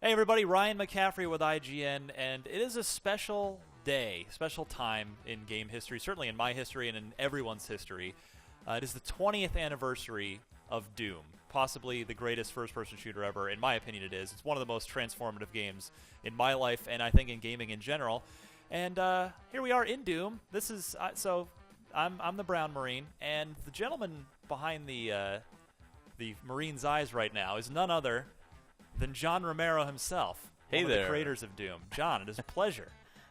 Hey everybody, Ryan McCaffrey with IGN, and it is a special day, special time in game history, certainly in my history and in everyone's history. It is the 20th anniversary of Doom, possibly the greatest first-person shooter ever. In my opinion, it is. It's one of the most transformative games in my life, and I think in gaming in general. And here we are in Doom. This is I'm the Brown Marine, and the gentleman behind the Marine's eyes right now is none other than John Romero himself. Hey one there. of the creators of Doom. John, it is a pleasure.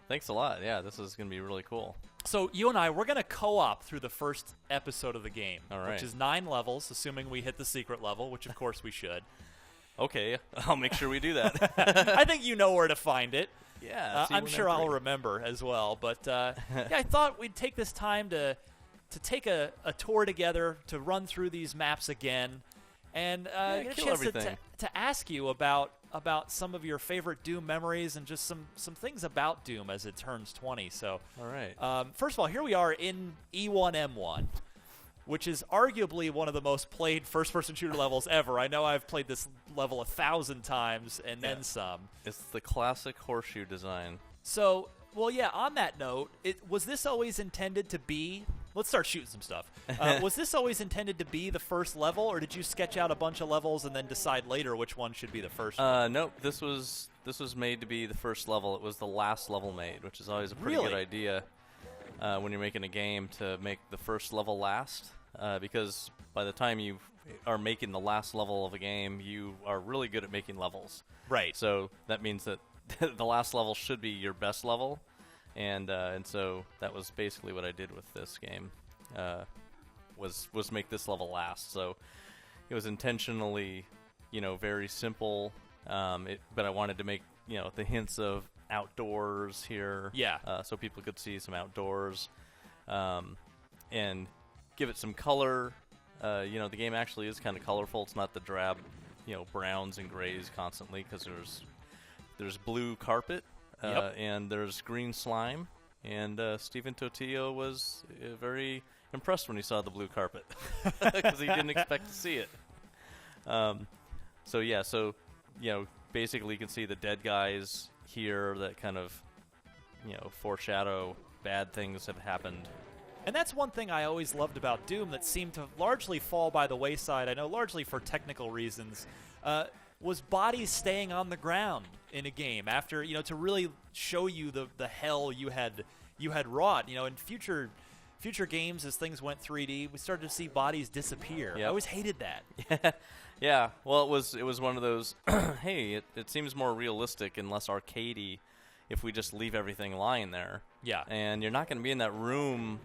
Thanks a lot. Yeah, this is going to be really cool. So you and I, we're going to co-op through the first episode of the game, All right. which is 9 levels, assuming we hit the secret level, which of course we should. Okay, I'll make sure we do that. I think you know where to find it. Yeah, I'm sure I'll remember as well. But yeah, I thought we'd take this time to take a tour together, to run through these maps again, and get a chance to ask you about some of your favorite Doom memories and just some things about Doom as it turns 20. So, all right. First of all, here we are in E1M1, which is arguably one of the most played first-person shooter levels ever. I know I've played this level 1,000 times and then some. It's the classic horseshoe design. So, well, yeah, on that note, was this always intended to be... Let's start shooting some stuff. Was this always intended to be the first level, or did you sketch out a bunch of levels and then decide later which one should be the first one? Nope, this was made to be the first level. It was the last level made, which is always a pretty good idea when you're making a game, to make the first level last, because by the time you are making the last level of a game, you are really good at making levels. Right. So that means that the last level should be your best level. And so that was basically what I did with this game, was make this level last. So it was intentionally, very simple, but I wanted to make, the hints of outdoors here, so people could see some outdoors, and give it some color. The game actually is kind of colorful. It's not the drab, browns and grays constantly, because there's blue carpet. And there's green slime, and Stephen Totillo was very impressed when he saw the blue carpet, because he didn't expect to see it. Basically you can see the dead guys here that kind of, foreshadow bad things have happened. And that's one thing I always loved about Doom that seemed to largely fall by the wayside, I know largely for technical reasons, was bodies staying on the ground in a game after, to really show you the hell you had wrought. In future games, as things went 3D, we started to see bodies disappear. Yep. I always hated that. Yeah. Well, it was one of those. Hey, it seems more realistic and less arcadey if we just leave everything lying there. Yeah. And you're not going to be in that room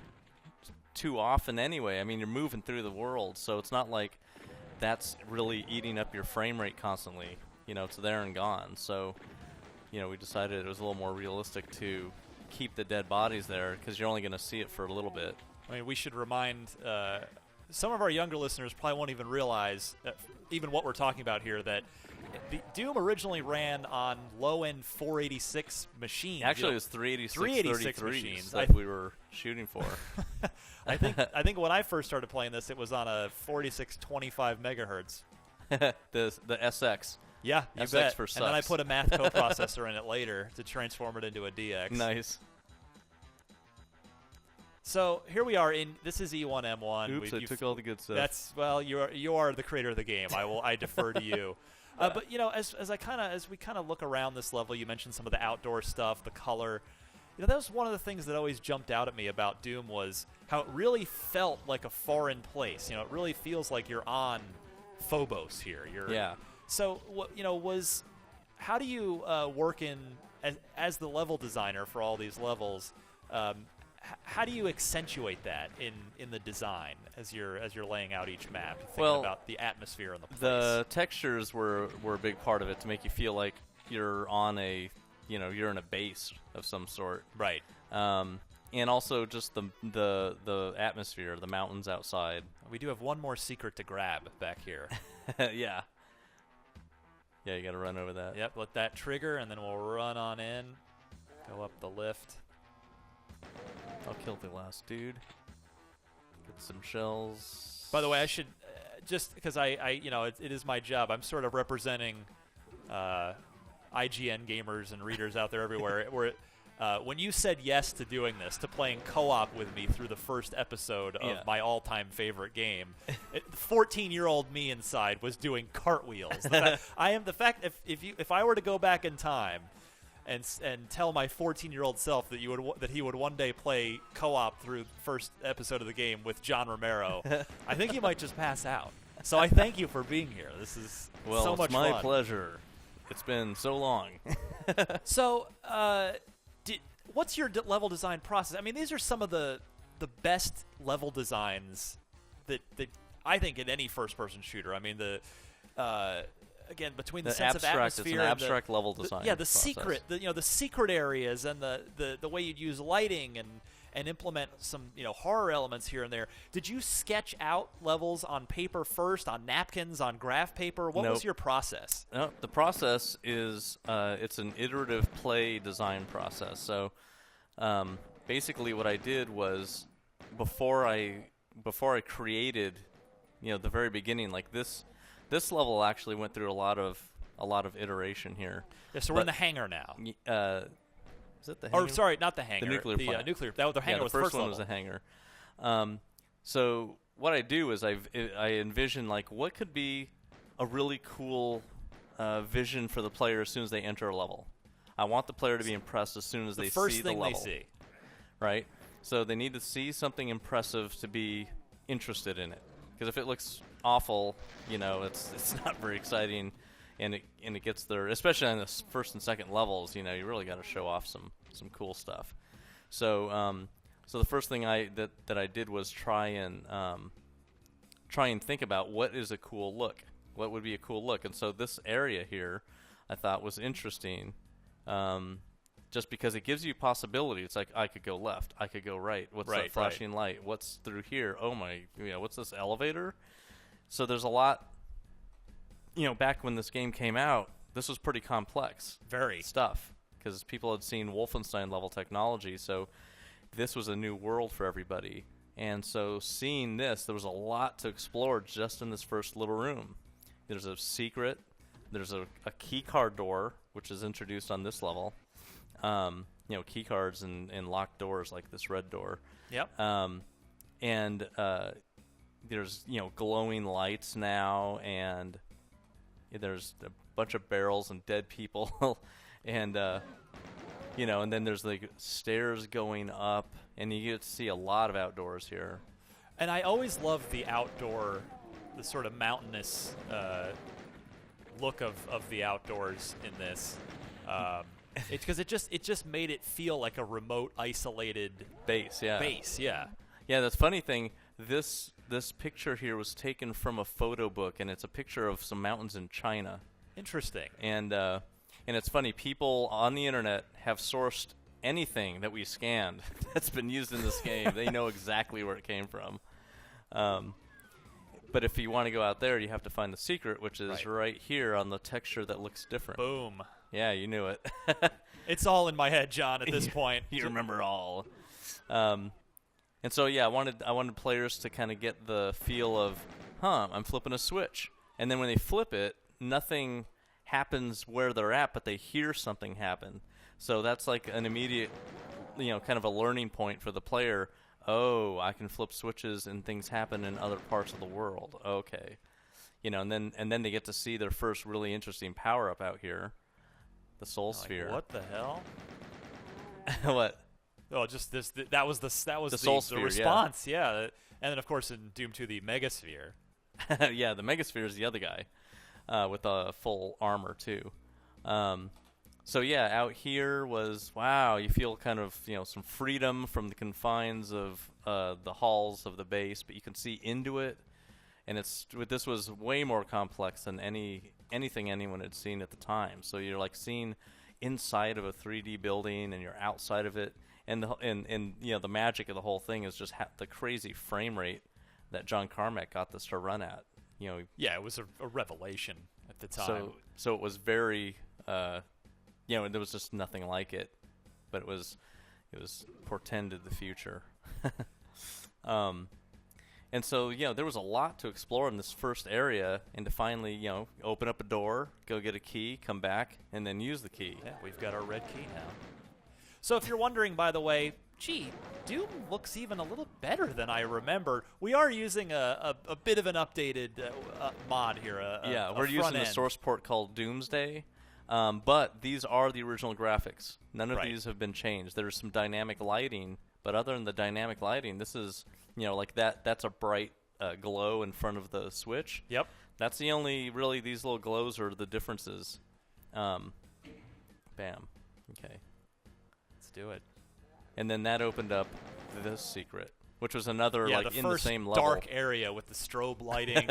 too often anyway. I mean, you're moving through the world, so it's not like that's really eating up your frame rate constantly. It's there and gone. So, we decided it was a little more realistic to keep the dead bodies there, because you're only going to see it for a little bit. I mean, we should remind some of our younger listeners probably won't even realize even what we're talking about here, that the Doom originally ran on low-end 486 machines. Actually, it was 386 machines that we were shooting for. I think when I first started playing this, it was on a 4625 megahertz. the SX. Yeah, you SX bet. for sucks. And then I put a math coprocessor in it later to transform it into a DX. Nice. So here we are this is E1M1. Oops, I took all the good stuff. You are the creator of the game. I defer to you. But as we kind of look around this level, you mentioned some of the outdoor stuff, the color. That was one of the things that always jumped out at me about Doom, was how it really felt like a foreign place. It really feels like you're on Phobos here. Yeah. So how do you work as the level designer for all these levels? How do you accentuate that in the design as you're laying out each map, thinking about the atmosphere and the place? The textures were a big part of it, to make you feel like you're on you're in a base of some sort, right? And also just the atmosphere, the mountains outside. We do have one more secret to grab back here. Yeah, you got to run over that. Yep, let that trigger, and then we'll run on in, go up the lift. I'll kill the last dude. Get some shells. By the way, I should just because it is my job. I'm sort of representing IGN gamers and readers out there everywhere. When you said yes to doing this, to playing co-op with me through the first episode of my all-time favorite game, 14-year-old me inside was doing cartwheels. If I were to go back in time and tell my 14-year-old self that he would one day play co-op through the first episode of the game with John Romero, I think he might just pass out. So I thank you for being here. This is so much fun. Well, it's my pleasure. It's been so long. So, what's your level design process? I mean, these are some of the best level designs that I think in any first-person shooter. I mean, again, between the sense of atmosphere, it's an abstract level design. The secret, the secret areas, and the way you'd use lighting and implement some horror elements here and there. Did you sketch out levels on paper first, on napkins, on graph paper? What was your process? No, the process is it's an iterative play design process. So basically, what I did was before I created, the very beginning, like this level actually went through a lot of iteration here. Yeah, so we're in the hangar now. Is it the hangar? Or sorry, not the hangar. The nuclear plant. Nuclear. The hangar was the first one level. was a hangar. So what I do is I envision like what could be a really cool vision for the player as soon as they enter a level. I want the player to be impressed as soon as they see the level. The first thing they see. Right? So they need to see something impressive to be interested in it. Because if it looks awful, it's not very exciting. And it gets there, especially on the first and second levels. You really got to show off some cool stuff. So the first thing that I did was try and think about what is a cool look. What would be a cool look? And so this area here, I thought was interesting, just because it gives you possibility. It's like I could go left, I could go right. What's that flashing light? What's through here? Oh my, what's this elevator? So there's a lot. Back when this game came out, this was pretty complex stuff because people had seen Wolfenstein level technology, so this was a new world for everybody. And so seeing this, there was a lot to explore just in this first little room. There's a secret. There's a key card door, which is introduced on this level. Key cards and locked doors like this red door. Yep. And there's, glowing lights now, and there's a bunch of barrels and dead people, and and then there's like stairs going up, and you get to see a lot of outdoors here. And I always love the outdoor, the sort of mountainous look of the outdoors in this. It's because it just made it feel like a remote, isolated base. Yeah. Yeah, that's funny thing. This picture here was taken from a photo book, and it's a picture of some mountains in China. Interesting. And it's funny. People on the internet have sourced anything that we scanned that's been used in this game. They know exactly where it came from. But if you want to go out there, you have to find the secret, which is right here on the texture that looks different. Boom. Yeah, you knew it. It's all in my head, John, at this point. You remember all. And so, I wanted players to kind of get the feel of, I'm flipping a switch. And then when they flip it, nothing happens where they're at, but they hear something happen. So that's like an immediate, kind of a learning point for the player. Oh, I can flip switches and things happen in other parts of the world. Okay. And then they get to see their first really interesting power-up out here, the Soul Sphere. What the hell? What? Oh, just this. That was the Soul Sphere, response. Yeah. And then of course in Doom 2 the Megasphere. Yeah, the Megasphere is the other guy with the full armor too. So out here was you feel kind of some freedom from the confines of the halls of the base, but you can see into it, and this was way more complex than anything anyone had seen at the time. So you're like seeing inside of a 3D building, and you're outside of it. And the magic of the whole thing is just the crazy frame rate that John Carmack got this to run at. It was a revelation at the time. So it was very, there was just nothing like it, but it was portended the future. And so, there was a lot to explore in this first area, and to finally, open up a door, go get a key, come back, and then use the key. Yeah, we've got our red key now. So if you're wondering, by the way, gee, Doom looks even a little better than I remember. We are using a bit of an updated mod here. We're using a the source port called Doomsday, but these are the original graphics. None of these have been changed. There's some dynamic lighting, but other than the dynamic lighting, this is, like that's a bright glow in front of the Switch. Yep. That's the only, really, these little glows are the differences. Bam. Okay. Let's do it. And then that opened up this secret, which was another, in the same level. Dark area with the strobe lighting.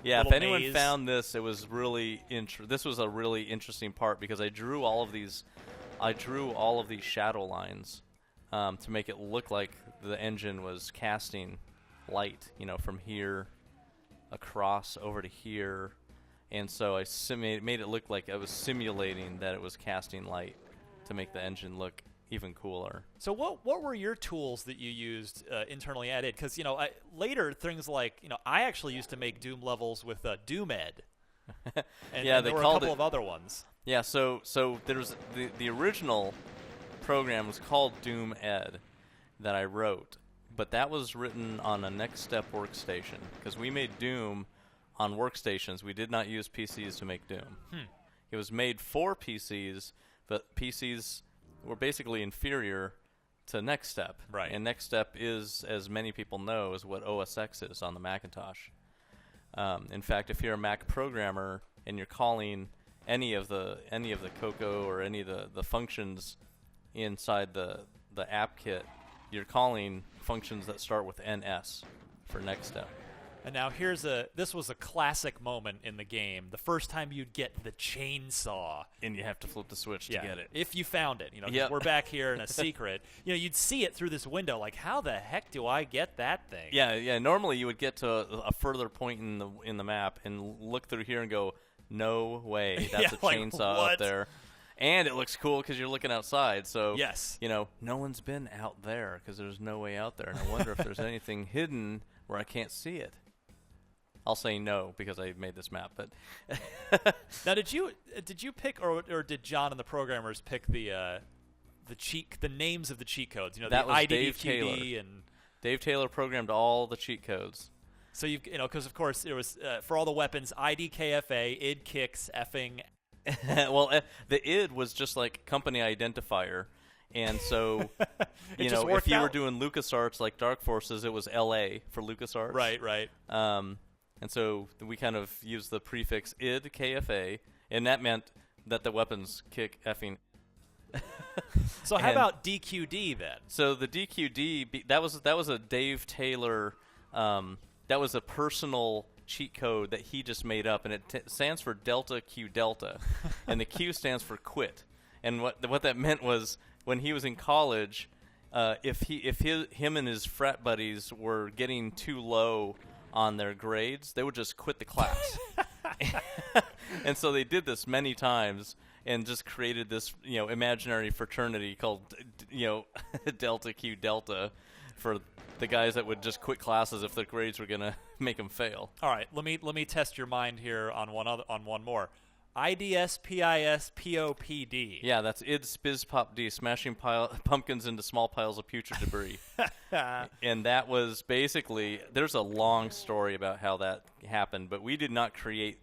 Yeah, if anyone maze. found this, it was really this was a really interesting part because I drew all of these shadow lines to make it look like the engine was casting light, from here across over to here, and so I made it look like I was simulating that it was casting light to make the engine look even cooler. So what were your tools that you used internally at id? Because later things like I actually used to make Doom levels with DoomEd, and there were a couple of other ones. Yeah, so there's the original program was called DoomEd that I wrote, but that was written on a Next Step workstation because we made Doom on workstations. We did not use PCs to make Doom. It was made for PCs, but PCs were basically inferior to Next Step. Right. And Next Step is, as many people know, is what OS X is on the Macintosh. In fact, if you're a Mac programmer and you're calling any of the Cocoa or any of the functions inside the app kit, you're calling functions that start with NS for Next Step. And now this was a classic moment in the game. The first time you'd get the chainsaw. And you have to flip the switch to get it. If you found it. Yep. We're back here in a secret. You'd see it through this window, like, how the heck do I get that thing? Yeah. Normally you would get to a further point in the map and look through here and go, no way, that's a chainsaw up there. And it looks cool because you're looking outside. So, yes. No one's been out there because there's no way out there. And I wonder if there's anything hidden where I can't see it. I'll say no because I made this map. But now, did you pick or did John and the programmers pick the names of the cheat codes? That the was IDDQD Dave Taylor. and Dave Taylor programmed all the cheat codes. So because of course it was for all the weapons IDKFA, id kicks, effing. Well, the id was just like company identifier. And so, if you were doing LucasArts like Dark Forces, it was LA for LucasArts. Right. And so we kind of used the prefix id KFA, and that meant that the weapons kick effing. So how about DQD then? So the DQD, that was a Dave Taylor, that was a personal cheat code that he just made up, and it stands for Delta Q Delta, and the Q stands for quit. And what that meant was when he was in college, if him and his frat buddies were getting too low on their grades, they would just quit the class. And so they did this many times and just created this imaginary fraternity called Delta Q Delta for the guys that would just quit classes if their grades were gonna make them fail. All right, let me test your mind here on one more. IDSPISPOPD. Yeah, that's id spiz pop d, smashing pumpkins into small piles of putrid debris. And that was basically, there's a long story about how that happened, but we did not create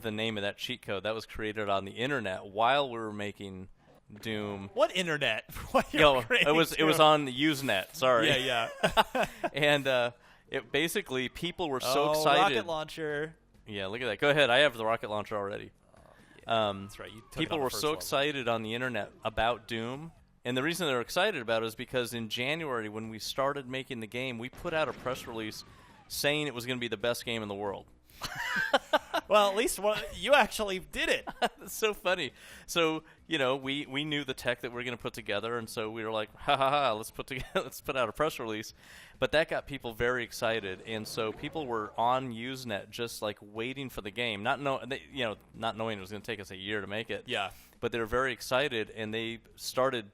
the name of that cheat code. That was created on the internet while we were making Doom. What internet? It was on the Usenet. Sorry. Yeah. And it basically, people were so excited. Rocket launcher. Yeah, look at that. Go ahead. I have the rocket launcher already. That's right. You took people were so excited on the internet about Doom, and the reason they're excited about it is because in January, when we started making the game, we put out a press release saying it was going to be the best game in the world. Well, at least you actually did it. That's so funny. So we knew the tech that we were going to put together, and so we were like, let's put out a press release. But that got people very excited, and so people were on Usenet just like waiting for the game, not knowing it was going to take us a year to make it. Yeah. But they were very excited, and they started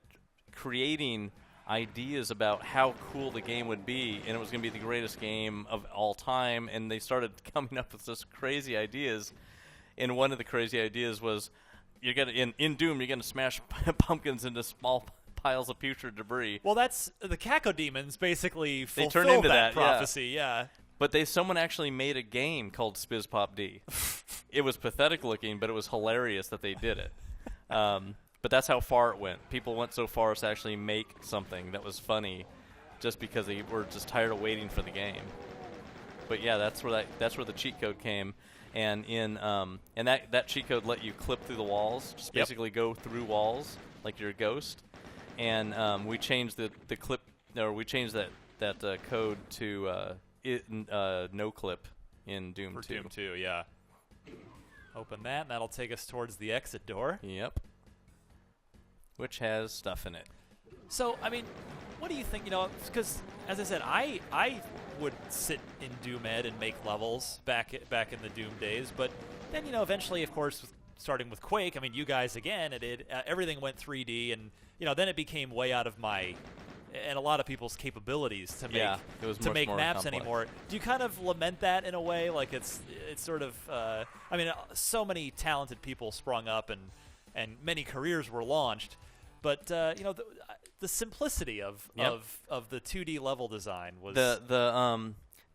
creating ideas about how cool the game would be, and it was going to be the greatest game of all time, and they started coming up with just crazy ideas. And one of the crazy ideas was, you're gonna in Doom, you're gonna smash pumpkins into small piles of putrid debris. Well, that's the Cacodemons basically They fulfill turned into that that, yeah. prophecy. Yeah. But someone actually made a game called Spiz Pop D. It was pathetic looking, but it was hilarious that they did it. But that's how far it went. People went so far as to actually make something that was funny, just because they were just tired of waiting for the game. But yeah, that's where the cheat code came, and that cheat code let you clip through the walls, just basically go through walls like you're a ghost. And we changed the clip, or we changed that code to no clip in Doom 2. For Doom 2, yeah. Open that, and that'll take us towards the exit door. Yep. Which has stuff in it. So, I mean, what do you think? You know, because as I said, I would sit in Doom Ed and make levels back in the Doom days, but then, you know, eventually, of course, starting with Quake, I mean, you guys again, everything went 3D, and you know, then it became way out of my and a lot of people's capabilities to make maps complex. anymore. Do you kind of lament that in a way? Like it's sort of I mean, so many talented people sprung up and many careers were launched, but you know, the simplicity of the 2D level design was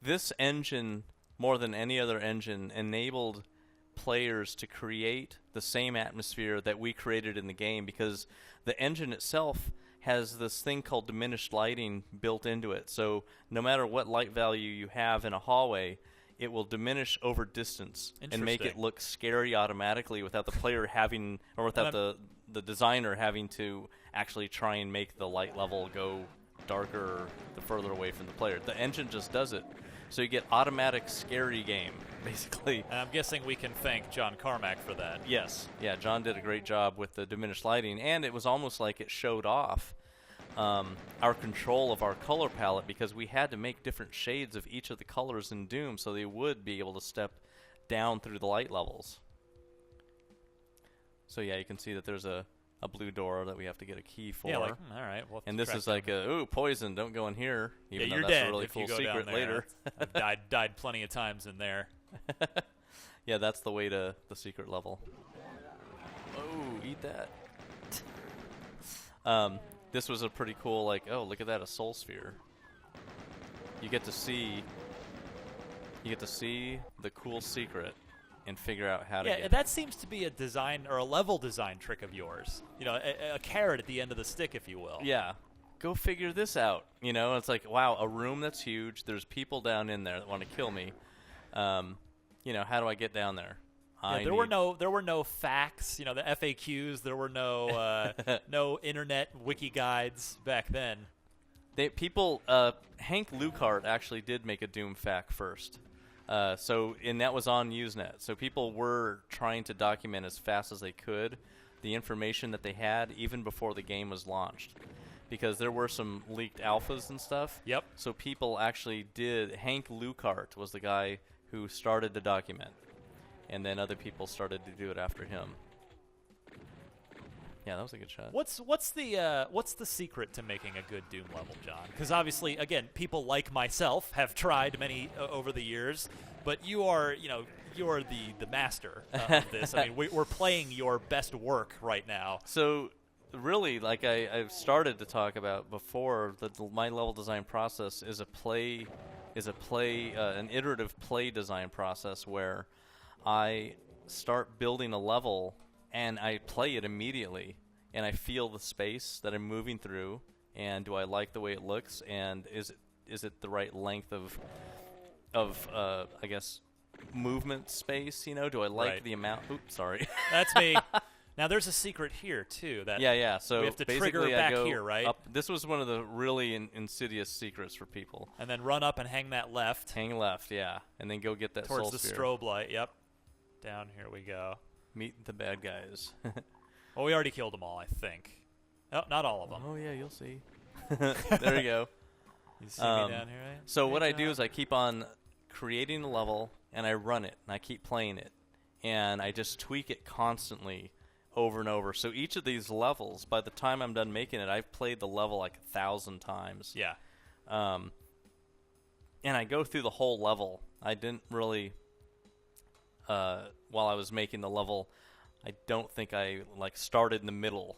this engine, more than any other engine, enabled players to create the same atmosphere that we created in the game, because the engine itself has this thing called diminished lighting built into it. So no matter what light value you have in a hallway, it will diminish over distance and make it look scary automatically without the player having, or without the designer having to actually try and make the light level go darker the further away from the player. The engine just does it. So you get automatic scary game, basically. And I'm guessing we can thank John Carmack for that. Yes. Yeah, John did a great job with the diminished lighting, and it was almost like it showed off our control of our color palette, because we had to make different shades of each of the colors in Doom so they would be able to step down through the light levels. So yeah, you can see that there's a blue door that we have to get a key for. Yeah, like, all right. Well, and this is like poison, don't go in here. Even though you're that's dead a really if cool you go secret down there. later. I've died plenty of times in there. Yeah, that's the way to the secret level. Oh, eat that. This was a pretty cool, like, oh, look at that, a soul sphere. You get to see the cool secret and figure out how to get it. That seems to be a design or a level design trick of yours. You know, a carrot at the end of the stick, if you will. Yeah. Go figure this out. You know, it's like, wow, a room that's huge. There's people down in there that want to kill me. You know, how do I get down there? Yeah, there were no facts. You know, the FAQs. There were no no internet wiki guides back then. Hank Lucart actually did make a Doom fact first. And that was on Usenet. So people were trying to document as fast as they could the information that they had even before the game was launched, because there were some leaked alphas and stuff. Yep. So people actually did. Hank Lucart was the guy who started the document, and then other people started to do it after him. Yeah, that was a good shot. What's the secret to making a good Doom level, John? Because obviously, again, people like myself have tried many over the years, but you're the master of this. I mean, we're playing your best work right now. So really, like I've started to talk about before, my level design process is an iterative play design process where I start building a level and I play it immediately, and I feel the space that I'm moving through, and do I like the way it looks, and is it the right length of I guess movement space? You know, do I like the amount? Oops, sorry. That's me. Now there's a secret here too. That yeah. So we have to basically trigger back here, right? Up. This was one of the really insidious secrets for people. And then run up and hang that left. Hang left, yeah, and then go get that towards soul the sphere. strobe light. Yep. Down here we go. Meet the bad guys. Well, we already killed them all, I think. Oh, not all of them. Oh yeah, you'll see. There you go. You see me down here, right? So what I do is I keep on creating the level, and I run it, and I keep playing it, and I just tweak it constantly over and over. So each of these levels, by the time I'm done making it, I've played the level like 1,000 times. Yeah. And I go through the whole level. I didn't really, while I was making the level, I don't think I like started in the middle,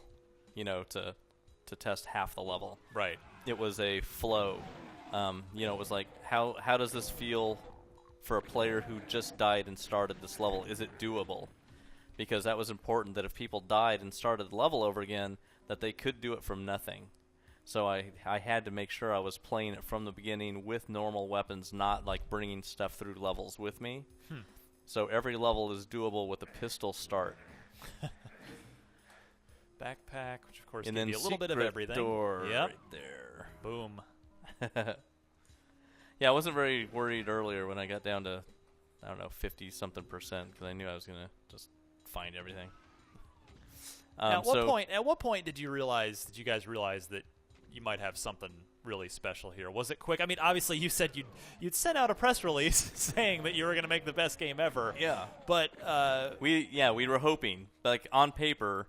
to test half the level. Right. It was a flow. It was like, how does this feel for a player who just died and started this level? Is it doable? Because that was important, that if people died and started the level over again, that they could do it from nothing. So I had to make sure I was playing it from the beginning with normal weapons, not like bringing stuff through levels with me. So every level is doable with a pistol start. Backpack, which of course And gives then you a little bit of secret everything. door Yep. right there. Boom. Yeah, I wasn't very worried earlier when I got down to, 50-something %, because I knew I was going to just find everything. Now, at what point did you guys realize that you might have something really special here? Was it quick? I mean, obviously you said you'd sent out a press release saying that you were going to make the best game ever. Yeah. But we were hoping, like on paper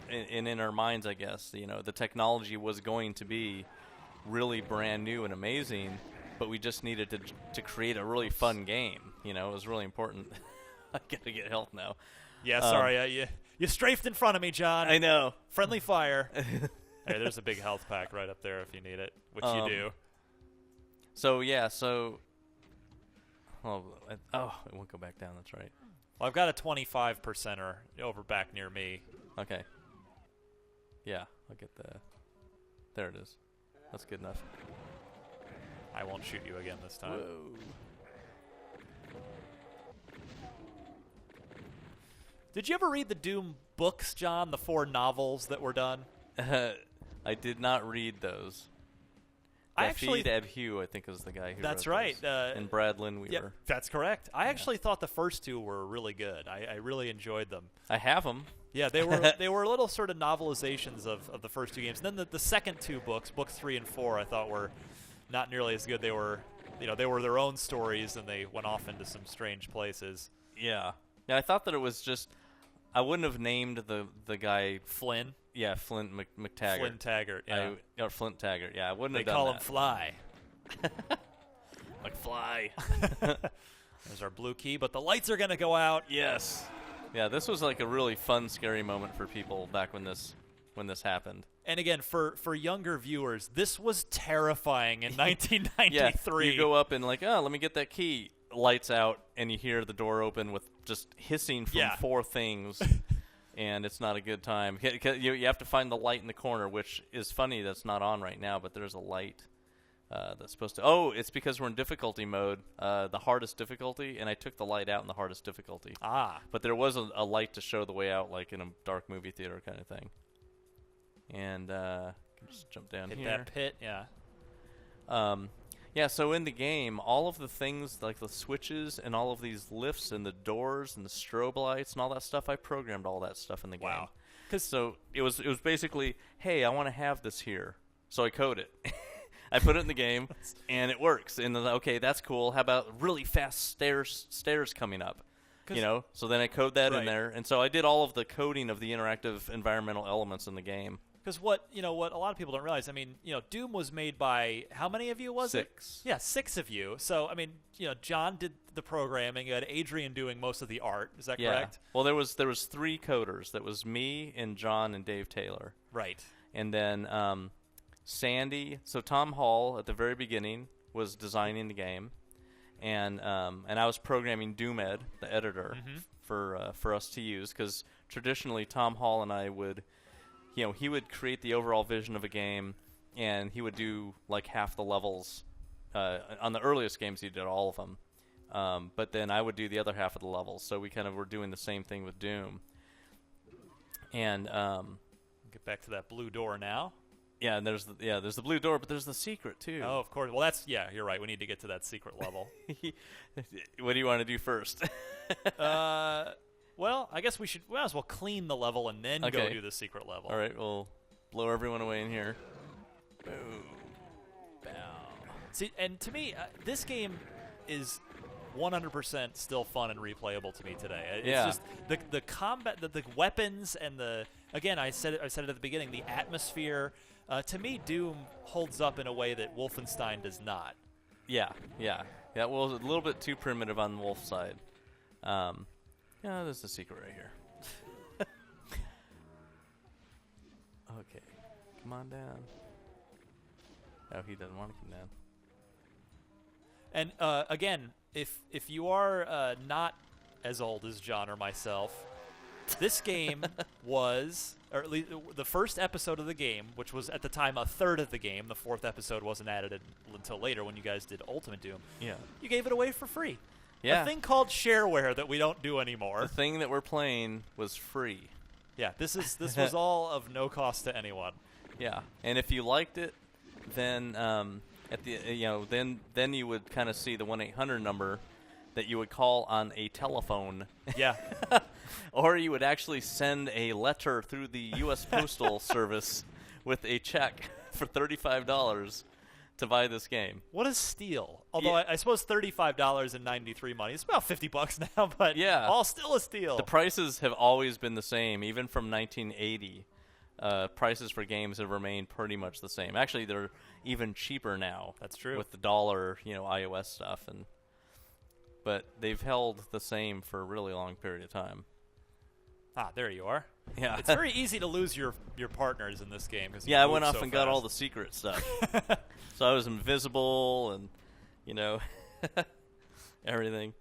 and in our minds, I guess, the technology was going to be really brand new and amazing, but we just needed to create a really fun game. It was really important. I got to get help now. Yeah, sorry, you strafed in front of me, John. I know. Friendly fire. Hey, there's a big health pack right up there if you need it, which you do. It won't go back down. That's right. Well, I've got a 25%er over back near me. Okay. Yeah, I'll get there it is. That's good enough. I won't shoot you again this time. Whoa. Did you ever read the Doom books, John? The 4 novels that were done? I did not read those. David Abhue, I think, is the guy who That's wrote right. those. And Brad Lynn Weaver. Yeah, that's correct. I actually thought the first 2 were really good. I really enjoyed them. I have them. Yeah, they were little sort of novelizations of the first 2 games. And then the second 2 books, books 3 and 4, I thought were not nearly as good. They were their own stories, and they went off into some strange places. Yeah. Yeah, I thought that it was just, I wouldn't have named the guy Flynn. Yeah, Flint McTaggart. Flynn Taggart. Yeah. Or Flint Taggart. Yeah, I wouldn't They have done call that. him Fly. Like Fly. There's our blue key, but the lights are gonna go out. Yes. Yeah, this was like a really fun, scary moment for people back when this happened. And again, for younger viewers, this was terrifying in 1993. Yeah, you go up and like, let me get that key. Lights out, and you hear the door open with just hissing from 4 things, and it's not a good time. You have to find the light in the corner, which is funny that's not on right now, but there's a light that's supposed to... Oh, it's because we're in difficulty mode, the hardest difficulty, and I took the light out in the hardest difficulty. Ah. But there was a light to show the way out, like in a dark movie theater kind of thing. And just jump down Hit here. that pit, yeah. Yeah, so in the game, all of the things, like the switches and all of these lifts and the doors and the strobe lights and all that stuff, I programmed all that stuff in the game. Wow. So it was basically, hey, I want to have this here. So I code it. I put it in the game, and it works. And then, okay, that's cool. How about really fast stairs coming up? So then I code that in there. And so I did all of the coding of the interactive environmental elements in the game. Because what a lot of people don't realize, I mean, Doom was made by how many of you was it? 6. Yeah, 6 of you. So, I mean, John did the programming. You had Adrian doing most of the art. Is that correct? Well, there was 3 coders. That was me and John and Dave Taylor. Right. And then Sandy. So Tom Hall at the very beginning was designing the game, and I was programming DoomEd, the editor, for us to use, because traditionally Tom Hall and I would. He would create the overall vision of a game, and he would do like half the levels. On the earliest games, he did all of them. But then I would do the other half of the levels. So we kind of were doing the same thing with Doom. And get back to that blue door now. Yeah, and there's the blue door, but there's the secret too. Oh, of course. Well, you're right. We need to get to that secret level. What do you want to do first? Well, I guess we might as well clean the level and then go do the secret level. All right, we'll blow everyone away in here. Boom. Bow. See, and to me, this game is 100% still fun and replayable to me today. It's Yeah. just the combat, the weapons, and again, I said it at the beginning, the atmosphere. To me, Doom holds up in a way that Wolfenstein does not. Yeah. Well, a little bit too primitive on Wolf's side. Yeah, there's a secret right here. Okay, come on down. Oh, he doesn't want to come down. And again, if you are not as old as John or myself, this game was, or at least the first episode of the game, which was at the time a third of the game. The fourth episode wasn't added until later when you guys did Ultimate Doom. Yeah. You gave it away for free. Yeah. A thing called shareware that we don't do anymore. The thing that we're playing was free. Yeah, this was all of no cost to anyone. Yeah, and if you liked it, then at the then you would kind of see the 1-800 number that you would call on a telephone. Yeah. Or you would actually send a letter through the U.S. Postal Service with a check for $35 to buy this game. What a steal! Although Yeah. I suppose $35.93 money is about $50 now, but Yeah. all still a steal. The prices have always been the same, even from 1980. Prices for games have remained pretty much the same. Actually, they're even cheaper now. That's true. With the dollar, iOS stuff, but they've held the same for a really long period of time. Ah, there you are. Yeah. It's very easy to lose your partners in this game. Cause Yeah, I went off and got all the secret stuff. So I was invisible and, everything.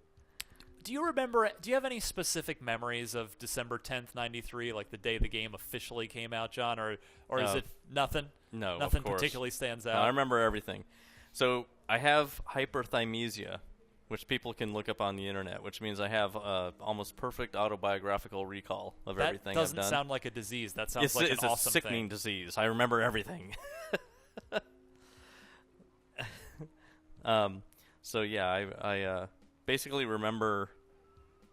Do you have any specific memories of December 10th, 93, like the day the game officially came out, John? Or is it nothing? No, Nothing of course. particularly stands No, out? I remember everything. So I have hyperthymesia, which people can look up on the internet, which means I have almost perfect autobiographical recall of everything I've done. That doesn't sound like a disease. That sounds like it's an a awesome sickening thing. disease. I remember everything. So yeah, I basically remember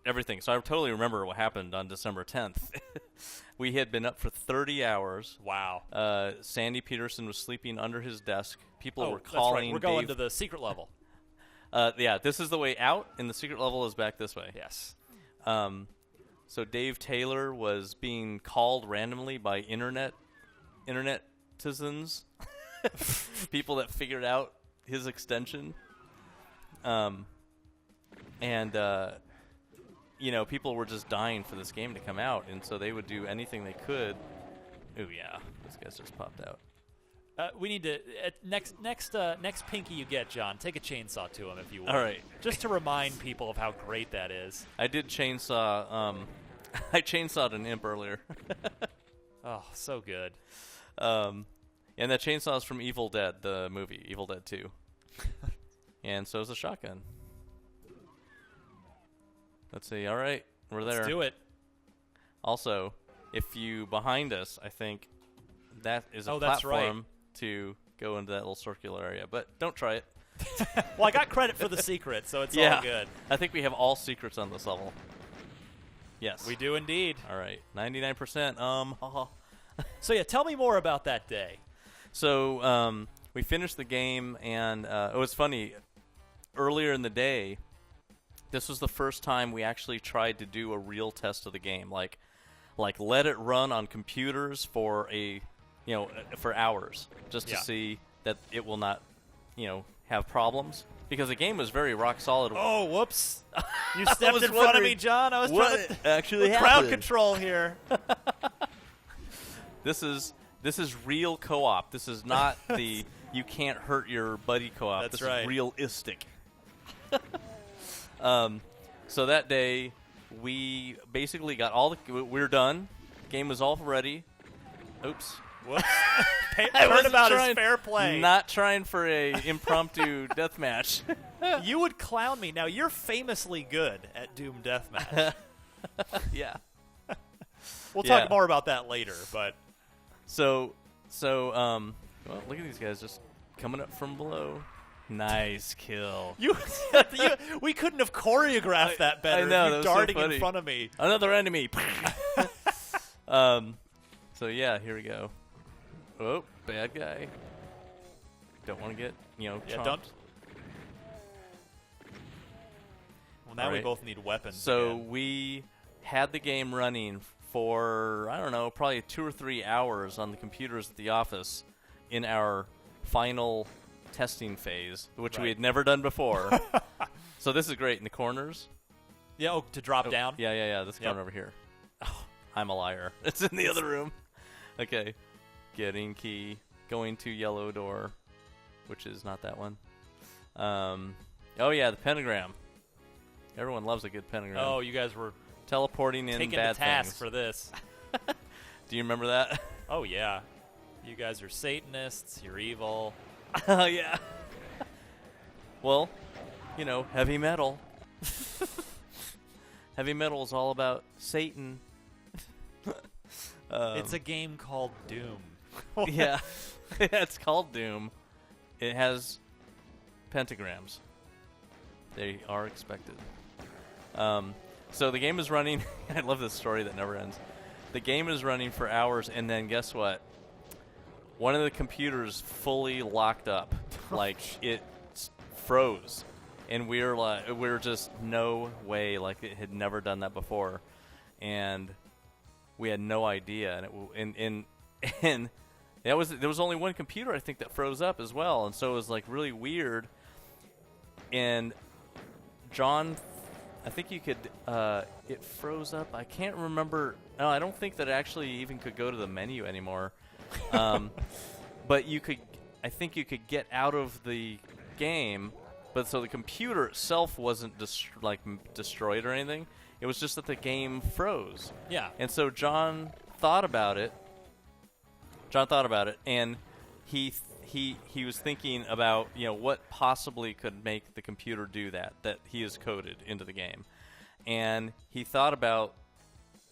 everything. So I totally remember what happened on December 10th. We had been up for 30 hours. Wow. Sandy Peterson was sleeping under his desk. People were That's calling. right. We're going Dave. to the secret level. Yeah, this is the way out, and the secret level is back this way. Yes. So Dave Taylor was being called randomly by internet citizens, people that figured out his extension. People were just dying for this game to come out, and so they would do anything they could. Ooh, yeah, this guy's just popped out. We need to next pinky you get, John. Take a chainsaw to him if you will. All right. Just to remind people of how great that is. I did chainsaw. I chainsawed an imp earlier. Oh, so good. And that chainsaw is from Evil Dead, the movie, Evil Dead 2. And so is a shotgun. Let's see. All right, we're there. Let's do it. Also, if you behind us, I think that is a that's platform right. to go into that little circular area. But don't try it. Well, I got credit for the secret, so it's Yeah. all good. I think we have all secrets on this level. Yes. We do indeed. All right. 99%. So yeah, tell me more about that day. So we finished the game, and it was funny. Earlier in the day, this was the first time we actually tried to do a real test of the game, like let it run on computers for for hours, just to Yeah. see that it will not, have problems. Because the game was very rock solid. Oh, whoops! You stepped was in front of me, wondering John. I was what trying to actually crowd happened. control here. This is real co-op. This is not the you can't hurt your buddy co-op. That's this right. is realistic. So that day, we basically got we're done. Game was all ready. Oops. Whoops! I wasn't Turnabout is trying- fair play. Not trying for a impromptu death match. You would clown me. Now you're famously good at Doom Deathmatch. Yeah. We'll Yeah. talk more about that later, but So, well, look at these guys just coming up from below. Nice kill. we couldn't have choreographed that better. I know, if that you was so darting funny. in front of me. Another enemy. So yeah, here we go. Oh, bad guy. Don't want to get, Yeah, chomped. don't. now we right? both need weapons. So again. we had the game running for, I don't know, probably 2 or 3 hours on the computers at the office in our final testing phase, which we had never done before. So this is great in the corners. Yeah, to drop down. Yeah. This corner over here. Oh, I'm a liar. It's in the other room. Okay. Getting key. Going to yellow door, which is not that one. Oh, yeah, the pentagram. Everyone loves a good pentagram. Oh, you guys were teleporting in taking bad the task things. for this. Do you remember that? Oh, yeah. You guys are Satanists. You're evil. Oh, yeah. Well, you know, heavy metal. Heavy metal is all about Satan. It's a game called Doom. Yeah. It's called Doom. It has pentagrams. They are expected. So the game is running. I love this story that never ends. The game is running for hours, and then guess what? One of the computers fully locked up. Like, it froze. And we were just, no way. Like, it had never done that before. And we had no idea. And there was only one computer, I think, that froze up as well. And so it was, like, really weird. And John, I think you could, it froze up. I can't remember. No, I don't think that it actually even could go to the menu anymore. But I think you could get out of the game, but so the computer itself wasn't destroyed or anything. It was just that the game froze. Yeah. And so John thought about it, and he was thinking about, you know, what possibly could make the computer do that he has coded into the game. And he thought about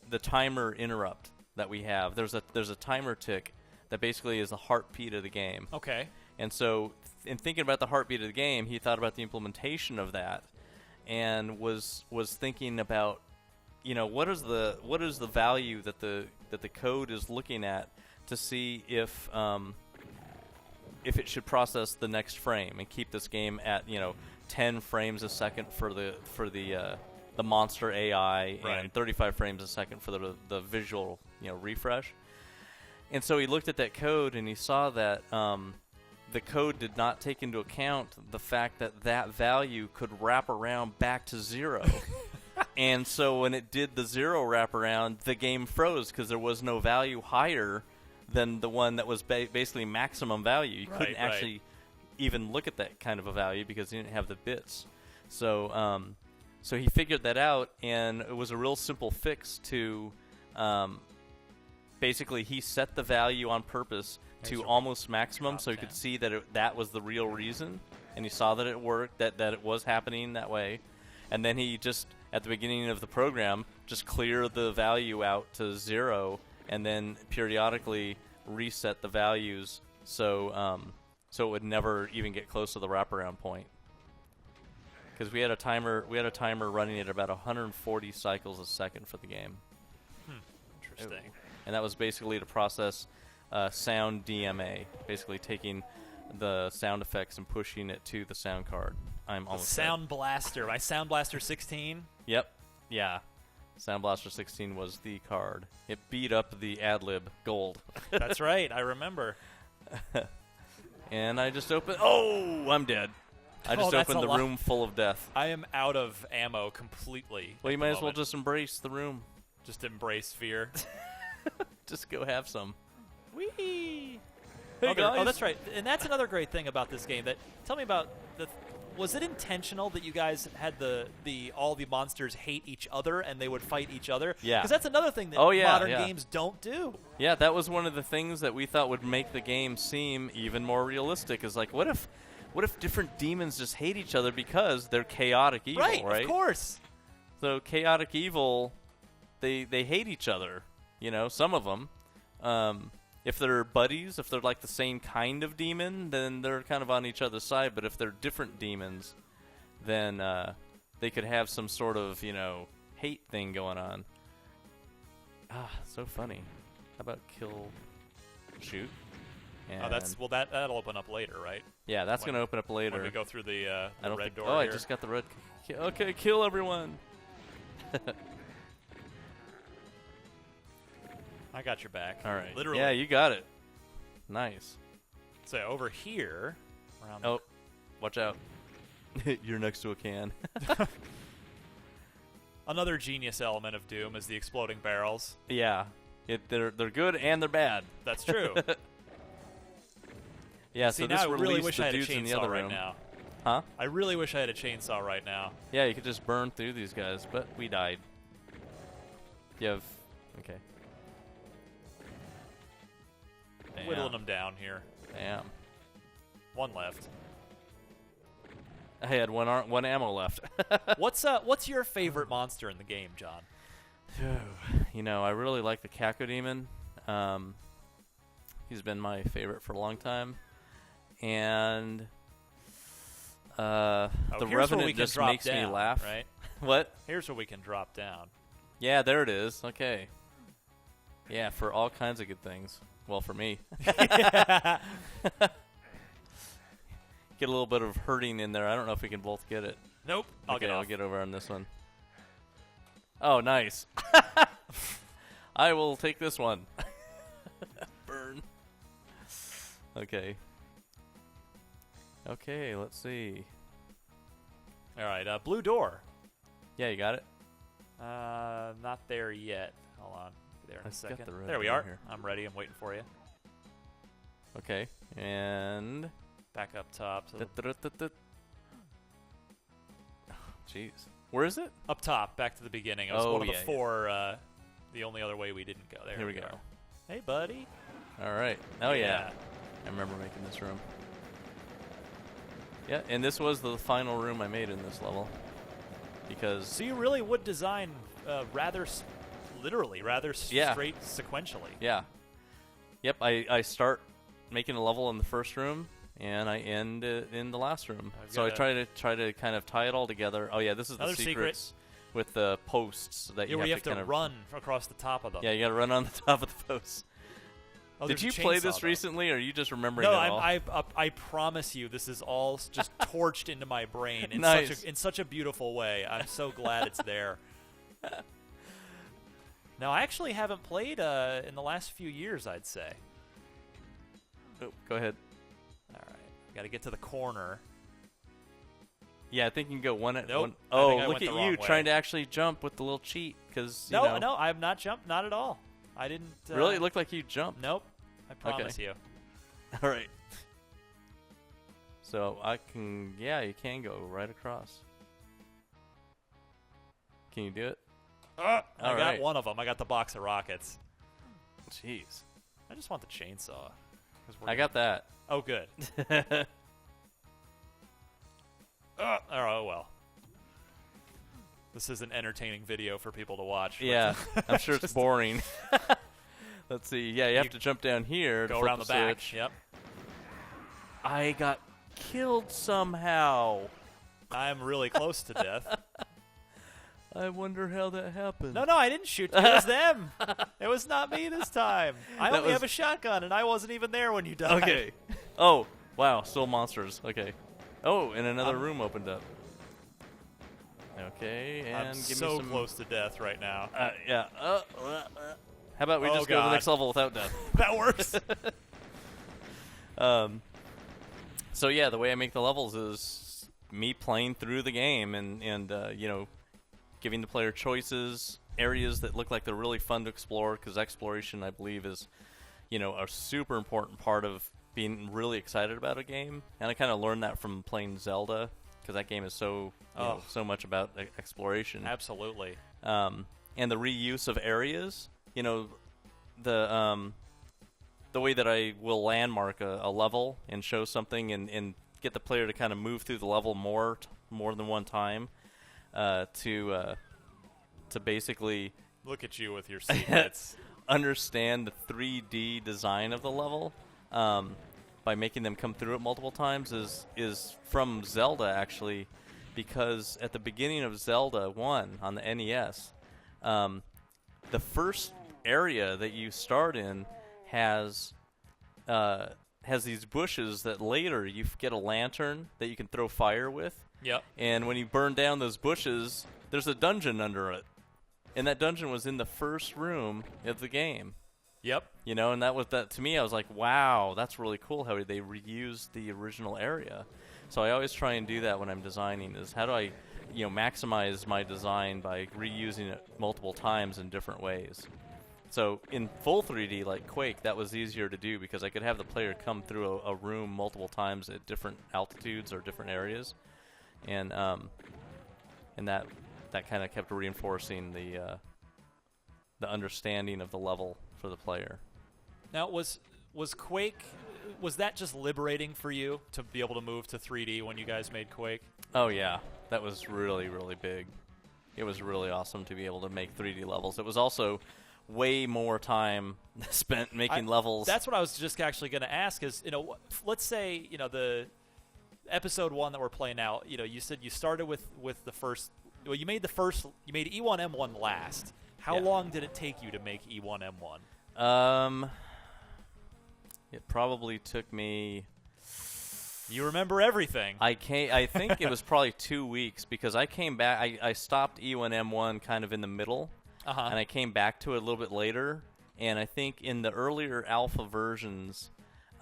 the timer interrupt that we have. There's a timer tick that basically is the heartbeat of the game. Okay. And so in thinking about the heartbeat of the game, he thought about the implementation of that and was thinking about, you know, what is the value that the code is looking at to see if it should process the next frame and keep this game at, you know, 10 frames a second for the monster AI, right, and 35 frames a second for the visual, you know, refresh. And so he looked at that code and he saw that the code did not take into account the fact that value could wrap around back to 0. And so when it did the 0 wraparound, the game froze because there was no value higher than the one that was basically maximum value. You couldn't actually even look at that kind of a value because you didn't have the bits. So so he figured that out, and it was a real simple fix to basically he set the value on purpose to almost maximum so he could see that that was the real reason, and he saw that it worked, that it was happening that way. And then he just, at the beginning of the program, just clear the value out to 0 and then periodically reset the values so it would never even get close to the wraparound point. Because we had a timer running at about 140 cycles a second for the game. Interesting. And that was basically to process sound DMA, basically taking the sound effects and pushing it to the sound card. I'm almost Sound Blaster. My Sound Blaster 16. Yep. Yeah. Sound Blaster 16 was the card. It beat up the Adlib Gold. That's right. I remember. And I just opened. Oh, I'm dead. I just opened the room full of death. I am out of ammo completely. Well, you might as well just embrace the room. Just embrace fear. Just go have some. Whee! Hey guys. Oh, that's right. And that's another great thing about this game. Tell me about was it intentional that you guys had all the monsters hate each other and they would fight each other? Yeah. Because that's another thing that modern games don't do. Yeah, that was one of the things that we thought would make the game seem even more realistic. Is like, what if different demons just hate each other because they're chaotic evil, right? Of course. So chaotic evil, they hate each other. You know, some of them. If they're buddies, if they're like the same kind of demon, then they're kind of on each other's side. But if they're different demons, then they could have some sort of, you know, hate thing going on. Ah, so funny. How about shoot? Oh, that'll open up later, right? Yeah, that's going to open up later. When we go through the red door. Oh, here. I just got the red. Okay, kill everyone. I got your back. All right. Literally. Yeah, you got it. Nice. So over here. Oh, watch out. You're next to a can. Another genius element of Doom is the exploding barrels. Yeah. They're good and they're bad. That's true. Yeah, See, so now this I really released wish the I had a dudes in the chainsaw other right room. now. Huh? I really wish I had a chainsaw right now. Yeah, you could just burn through these guys, but we died. You have... Okay. Damn. Whittling them down here. Damn. One left. I had one ammo left. What's your favorite monster in the game, John? You know, I really like the Cacodemon. He's been my favorite for a long time. And the Revenant just makes me laugh. Right? What? Here's where we can drop down. Yeah, there it is. Okay. Yeah, for all kinds of good things. Well, for me. Get a little bit of hurting in there. I don't know if we can both get it. Nope. I'll get over on this one. Oh, nice. I will take this one. Burn. Okay. Okay, let's see. All right, blue door. Yeah, you got it? Not there yet. Hold on. There in a second. red There we one are. here. I'm ready. I'm waiting for you. Okay, and... Back up top. So jeez. Where is it? up top, back to the beginning. It was one of the four, the only other way we didn't go. There Here we go. go. Hey, buddy. All right. Oh, yeah. I remember making this room. Yeah, and this was the final room I made in this level. Because... So you really would design literally rather straight sequentially. Yeah. Yep, I start making a level in the first room, and I end it in the last room. So I try to kind of tie it all together. Oh, yeah, this is the secrets with the posts that you have to kind of run across the top of them. Yeah, you got to run on the top of the posts. Oh, did you play this recently, or are you just remembering it all? No, I promise you, this is all just torched into my brain in, nice. in such a beautiful way. I'm so glad it's there. Now, I actually haven't played in the last few years, I'd say. Oh, go ahead. All right. Got to get to the corner. Yeah, I think you can go one at nope, one. Oh, look at you trying to actually jump with the little cheat. Cause, no, I have not jumped. Not at all. I didn't. Really? It looked like you jumped. Nope. I promise you. All right. So I can, you can go right across. Can you do it? I got one of them. I got the box of rockets. Jeez. I just want the chainsaw. I got that. Oh, good. Oh, well. This is an entertaining video for people to watch. Yeah, I'm sure it's boring. Let's see. Yeah, you have to jump down here. Go to around the back. Switch. Yep. I got killed somehow. I'm really close to death. I wonder how that happened. No, I didn't shoot. It was them. It was not me this time. I only have a shotgun, and I wasn't even there when you died. Okay. Oh, wow. Still monsters. Okay. Oh, and another room opened up. Okay, and I'm give so me some... close to death right now. Yeah. How about we just go to the next level without death? That works. So yeah, the way I make the levels is me playing through the game and you know, giving the player choices, areas that look like they're really fun to explore, because exploration, I believe, is, you know, a super important part of being really excited about a game. And I kind of learned that from playing Zelda, because that game is so so much about exploration. Absolutely. And the reuse of areas. You know, the way that I will landmark a level and show something and get the player to kind of move through the level more than one time, to basically look at you with your secrets. Understand the 3D design of the level, by making them come through it multiple times is from Zelda, actually, because at the beginning of Zelda 1 on the NES, the first area that you start in has has these bushes that later you get a lantern that you can throw fire with. Yep. And when you burn down those bushes, there's a dungeon under it. And that dungeon was in the first room of the game. Yep. You know, and that to me, I was like, wow, that's really cool how they reused the original area. So I always try and do that when I'm designing, is how do I, maximize my design by reusing it multiple times in different ways. So in full 3D, like Quake, that was easier to do because I could have the player come through a room multiple times at different altitudes or different areas. And that kind of kept reinforcing the understanding of the level for the player. Now, was Quake, was that just liberating for you to be able to move to 3D when you guys made Quake? Oh yeah, that was really, really big. It was really awesome to be able to make 3D levels. It was also way more time spent making levels. That's what I was just actually going to ask is, let's say, the episode 1 that we're playing now, you said you started with the first, well, you made E1M1 last. How long did it take you to make E1M1? It probably took me... You remember everything. I think it was probably 2 weeks because I came back. I stopped E1M1 kind of in the middle, and I came back to it a little bit later. And I think in the earlier alpha versions,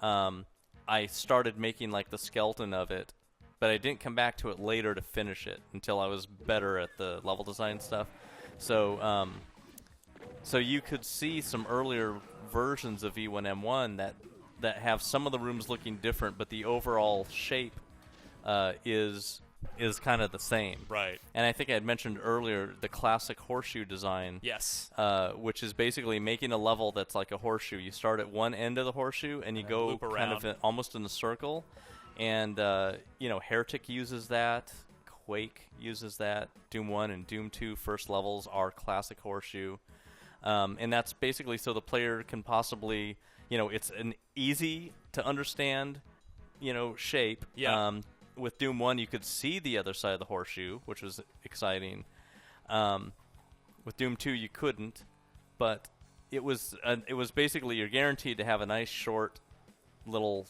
I started making like the skeleton of it, but I didn't come back to it later to finish it until I was better at the level design stuff. So, so you could see some earlier versions of E1M1 that have some of the rooms looking different, but the overall shape is kind of the same. Right. And I think I had mentioned earlier the classic horseshoe design. Yes. Which is basically making a level that's like a horseshoe. You start at one end of the horseshoe and you go kind of almost in a circle. And Heretic uses that. Quake uses that. Doom 1 and Doom 2 first levels are classic horseshoe. And that's basically so the player can possibly, it's an easy to understand, shape. Yeah. With Doom 1, you could see the other side of the horseshoe, which was exciting. With Doom 2, you couldn't, but it was basically you're guaranteed to have a nice short little,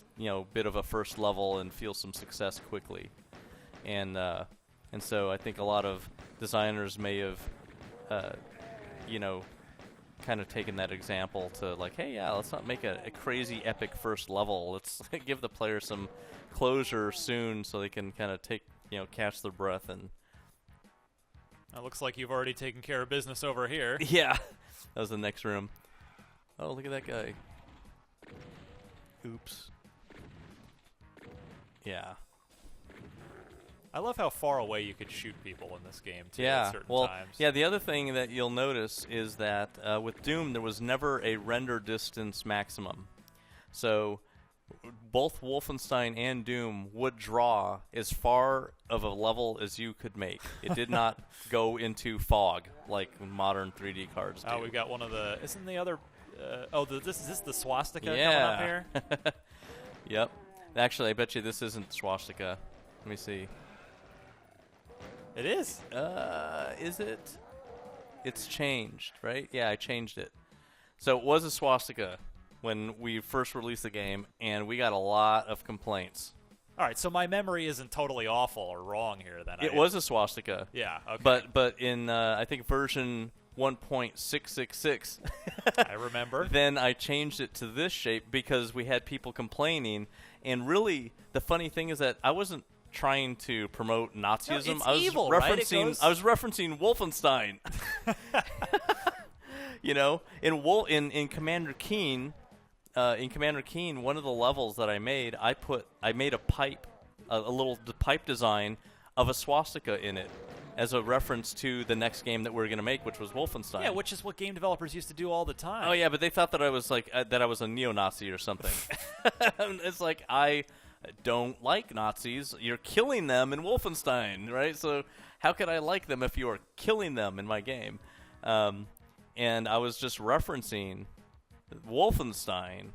bit of a first level and feel some success quickly. And so I think a lot of designers may have, kind of taken that example to like, hey, yeah, let's not make a crazy epic first level. Let's give the player some closure soon so they can kind of catch their breath. And it looks like you've already taken care of business over here. Yeah, that was the next room. Oh, look at that guy. Oops. Yeah. I love how far away you could shoot people in this game, too, yeah, at certain times. Yeah, the other thing that you'll notice is that with Doom, there was never a render distance maximum. So both Wolfenstein and Doom would draw as far of a level as you could make. It did not go into fog like modern 3D cards do. Oh, we got one of the... Isn't the other... is this the swastika coming up here? Yep. Actually, I bet you this isn't swastika. Let me see. It is. Is it? It's changed, right? Yeah, I changed it. So it was a swastika when we first released the game, and we got a lot of complaints. All right, so my memory isn't totally awful or wrong here, then. It was a swastika. Yeah, okay. But in, I think, version 1.666... I remember. Then I changed it to this shape because we had people complaining, and really, the funny thing is that I wasn't trying to promote Nazism. No, it's evil, right? I was referencing Wolfenstein. In Commander Keen, one of the levels that I made, I made a pipe, a little pipe design of a swastika in it, as a reference to the next game that we were going to make, which was Wolfenstein. Yeah, which is what game developers used to do all the time. Oh yeah, but they thought that I was like that I was a neo-Nazi or something. It's like, I don't like Nazis. You're killing them in Wolfenstein, right? So how could I like them if you are killing them in my game? And I was just referencing Wolfenstein,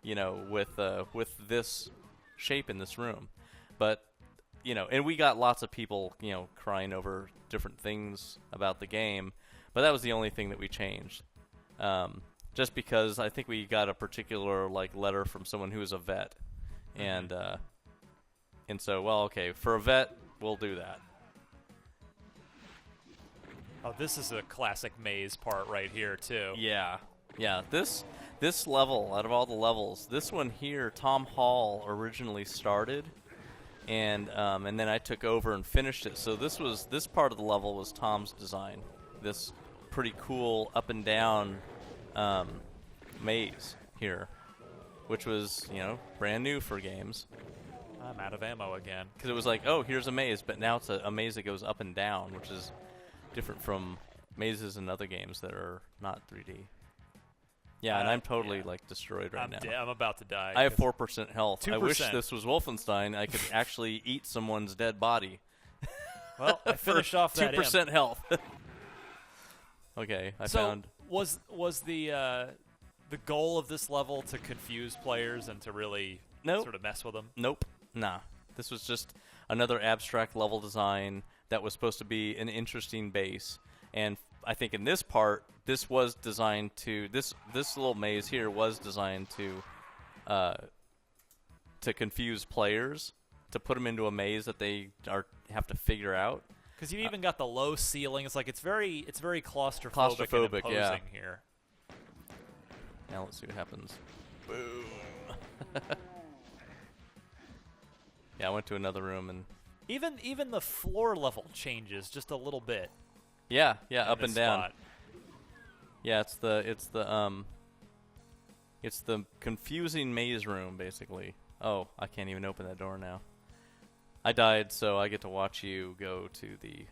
with this shape in this room. But, and we got lots of people, crying over different things about the game. But that was the only thing that we changed. just because I think we got a particular like letter from someone who is a vet, and so well, okay, for a vet, we'll do that. Oh, this is a classic maze part right here too. Yeah. This level, out of all the levels, this one here, Tom Hall originally started, and then I took over and finished it. So this part of the level was Tom's design. This pretty cool up and down maze here, which was brand new for games. I'm out of ammo again. Because it was like, oh, here's a maze, but now it's a maze that goes up and down, which is different from mazes in other games that are not 3D. Yeah, and I'm totally like destroyed right now. I'm about to die. I have 4% health. 2%. I wish this was Wolfenstein. I could actually eat someone's dead body. Well, I finished off that 2% health. Okay, I found. Was the goal of this level to confuse players and to really sort of mess with them? Nope. Nah. This was just another abstract level design that was supposed to be an interesting base. And I think in this part, this was designed to this little maze here was designed to confuse players, to put them into a maze that they have to figure out. Because you even got the low ceiling. It's like it's very claustrophobic and imposing here. Now let's see what happens. Boom. Yeah, I went to another room and even the floor level changes just a little bit. Yeah, up and down. Spot. Yeah, it's the confusing maze room basically. Oh, I can't even open that door now. I died, so I get to watch you go to the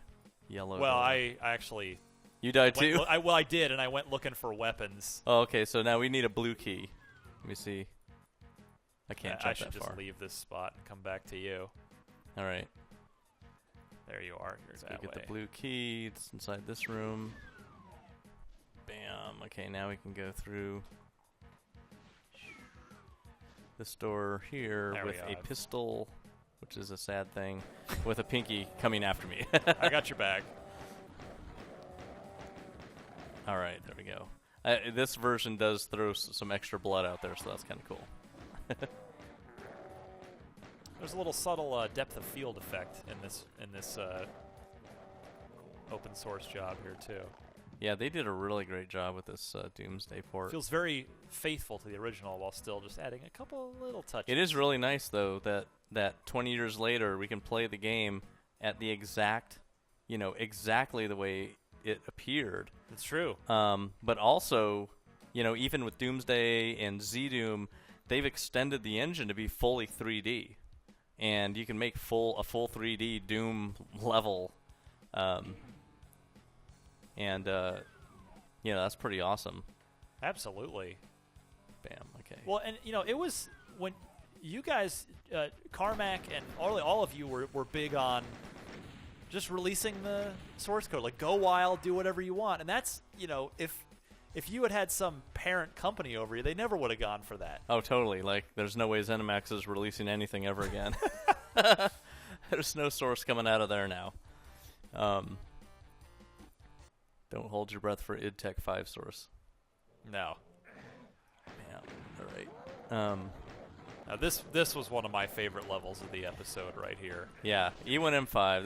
yellow door. I actually... You died too? I did, and I went looking for weapons. Oh, okay, so now we need a blue key. Let me see. I can't jump that far. I should just leave this spot and come back to you. All right. There you are. Here's that way. Get the blue key. It's inside this room. Bam. Okay, now we can go through this door here with a pistol, which is a sad thing, with a pinky coming after me. I got your back. All right, there we go. This version does throw some extra blood out there, so that's kind of cool. There's a little subtle depth of field effect in this open source job here too. Yeah, they did a really great job with this Doomsday port. Feels very faithful to the original while still just adding a couple little touches. It is really nice though that 20 years later we can play the game at the exactly the way it appeared. It's true. But also, even with Doomsday and Z-Doom, they've extended the engine to be fully 3D, and you can make a full 3D Doom level, and that's pretty awesome. Absolutely. Bam. Okay. Well, and it was when you guys, Carmack and all of you were big on just releasing the source code, like go wild, do whatever you want, and that's if you had some parent company over you, they never would have gone for that. Oh, totally. Like, there's no way ZeniMax is releasing anything ever again. There's no source coming out of there now. Don't hold your breath for id Tech 5 source. No. Yeah. All right. Now this was one of my favorite levels of the episode right here. Yeah, E1M5.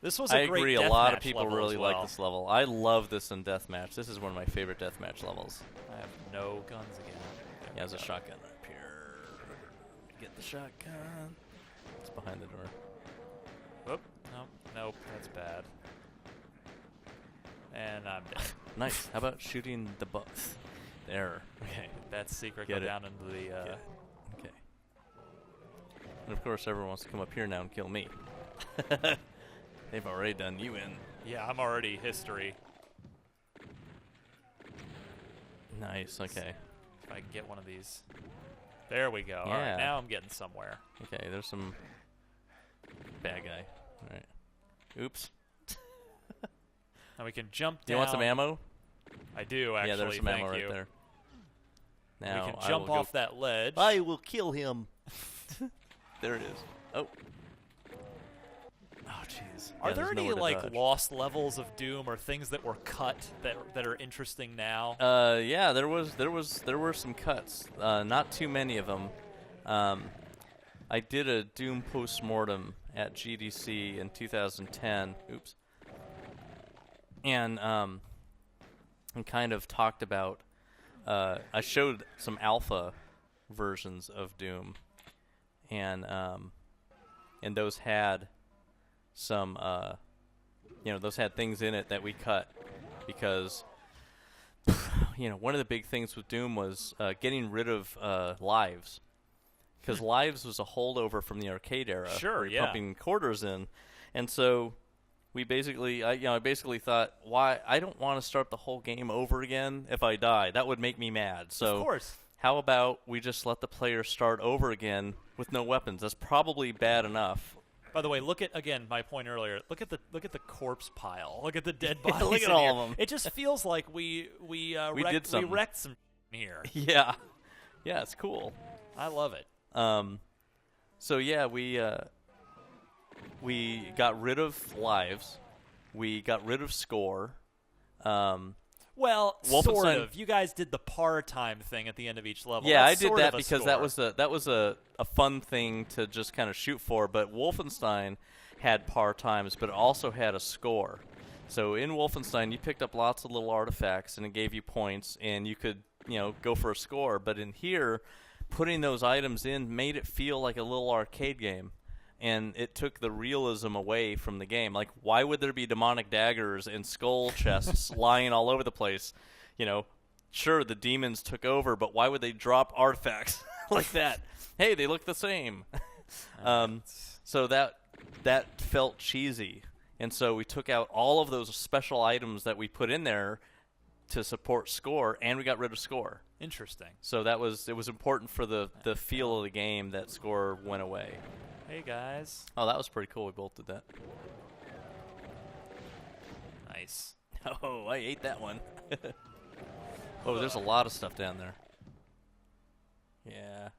This was a great agree. A deathmatch lot of people level really as well. like this level. I love this in deathmatch. This is one of my favorite deathmatch levels. I have no guns again. Yeah, there's a shotgun up here. Get the shotgun. It's behind the door. Whoop. Nope. That's bad. And I'm dead. Nice. How about shooting the bugs? There. Okay, that's secret. Get Go it. down into the... Okay. And of course, everyone wants to come up here now and kill me. They've already done you in. Yeah, I'm already history. Nice, okay. If I can get one of these. There we go. Yeah. All right, now I'm getting somewhere. Okay, there's some bad guy. All right. Oops. Now we can jump down. Do you want some ammo? I do, actually. Yeah, there's some ammo right there. Now we can jump off that ledge. I will kill him. There it is. Oh. Oh, jeez. Are Yeah, there there's any nowhere to like dodge. lost levels of Doom or things that were cut that are interesting now? Yeah, there were some cuts. Not too many of them. I did a Doom postmortem at GDC in 2010. Oops. And kind of talked about. I showed some alpha versions of Doom, and those had some those had things in it that we cut because one of the big things with Doom was getting rid of lives, because lives was a holdover from the arcade era. Sure, where you're yeah. pumping quarters in, and so we basically I basically thought, why, I don't want to start the whole game over again if I die. That would make me mad. So Of course. how about we just let the player start over again with no weapons? That's probably bad enough. By the way, look at again my point earlier. Look at the corpse pile. Look at the dead bodies. Look at in all here. of them. It just feels like we did something. We wrecked some here. Yeah, it's cool. I love it. So yeah, we got rid of lives. We got rid of score. Well, sort Wolfenstein- of. You guys did the par time thing at the end of each level. Yeah, That's I did sort that of a because score. that was a fun thing to just kind of shoot for. But Wolfenstein had par times, but it also had a score. So in Wolfenstein, you picked up lots of little artifacts, and it gave you points, and you could go for a score. But in here, putting those items in made it feel like a little arcade game. And it took the realism away from the game. Like, why would there be demonic daggers and skull chests lying all over the place? Sure, the demons took over, but why would they drop artifacts like that? Hey, they look the same. So that felt cheesy. And so we took out all of those special items that we put in there to support score, and we got rid of score. Interesting. So it was important for the feel of the game that score went away. Hey guys. Oh, that was pretty cool. We both did that. Nice. Oh, I ate that one. Oh, there's a lot of stuff down there. Yeah.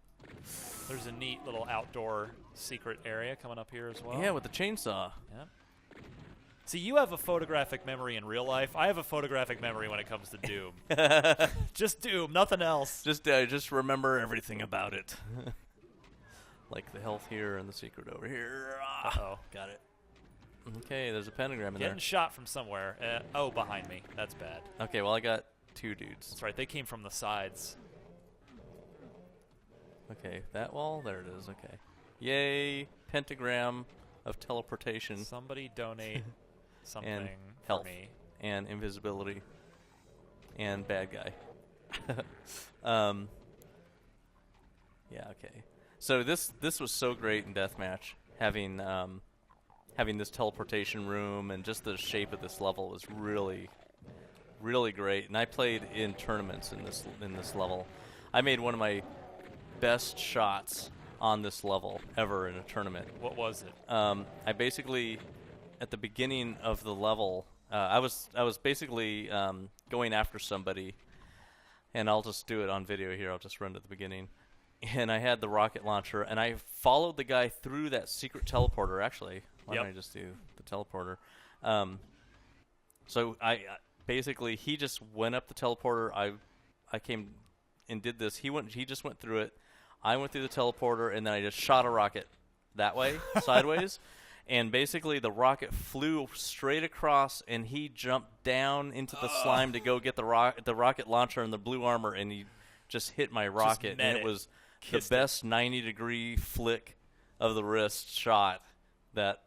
There's a neat little outdoor secret area coming up here as well. Yeah, with the chainsaw. Yep. See, you have a photographic memory in real life. I have a photographic memory when it comes to Doom. Just Doom, nothing else. Just remember everything about it. Like the health here and the secret over here. Uh-oh. Got it. Okay, there's a pentagram in Getting there. shot from somewhere. Oh, behind me. That's bad. Okay, well, I got two dudes. That's right. They came from the sides. Okay, that wall? There it is. Okay. Yay, pentagram of teleportation. Somebody donate something And for health. me. And invisibility. And bad guy. Yeah, okay. So this was so great in Deathmatch, having this teleportation room, and just the shape of this level was really, really great. And I played in tournaments in this level. I made one of my best shots on this level ever in a tournament. What was it? I basically, at the beginning of the level, I was basically going after somebody, and I'll just do it on video here. I'll just run to the beginning. And I had the rocket launcher, and I followed the guy through that secret teleporter. Actually, why don't I just do the teleporter? So I basically, he just went up the teleporter. I came and did this. He just went through it. I went through the teleporter, and then I just shot a rocket that way, sideways. And basically, the rocket flew straight across, and he jumped down into the slime to go get the rocket launcher and the blue armor, and he just hit my rocket, and it was the best 90-degree flick of the wrist shot that,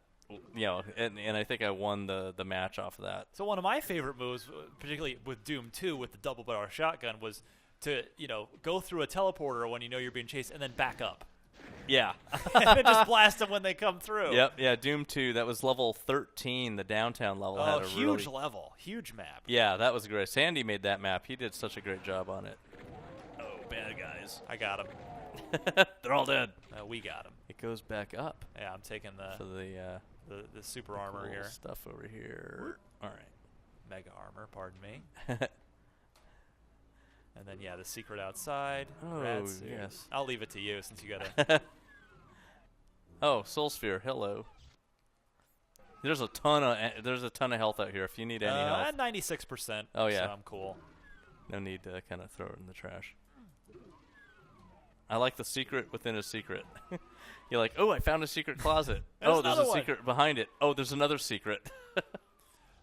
and I think I won the match off of that. So one of my favorite moves, particularly with Doom 2 with the double barrel shotgun, was to go through a teleporter when you know you're being chased and then back up. Yeah. And then just blast them when they come through. Yep. Yeah. Doom 2. That was level 13. The downtown level had a huge really, level, huge map. Yeah, that was great. Sandy made that map. He did such a great job on it. Oh, bad guys. I got him. They're all dead. We got him. It goes back up. Yeah, I'm taking the super armor cool here. Stuff over here. All right. Mega armor, pardon me. And then, the secret outside. Oh, Rad suit. yes. I'll leave it to you since you got to... Oh, Soul Sphere. Hello. There's a ton of health out here if you need any health. At 96%. Oh, yeah. So I'm cool. No need to kind of throw it in the trash. I like the secret within a secret. You're like, oh, I found a secret closet. There's there's a secret behind it. Oh, there's another secret.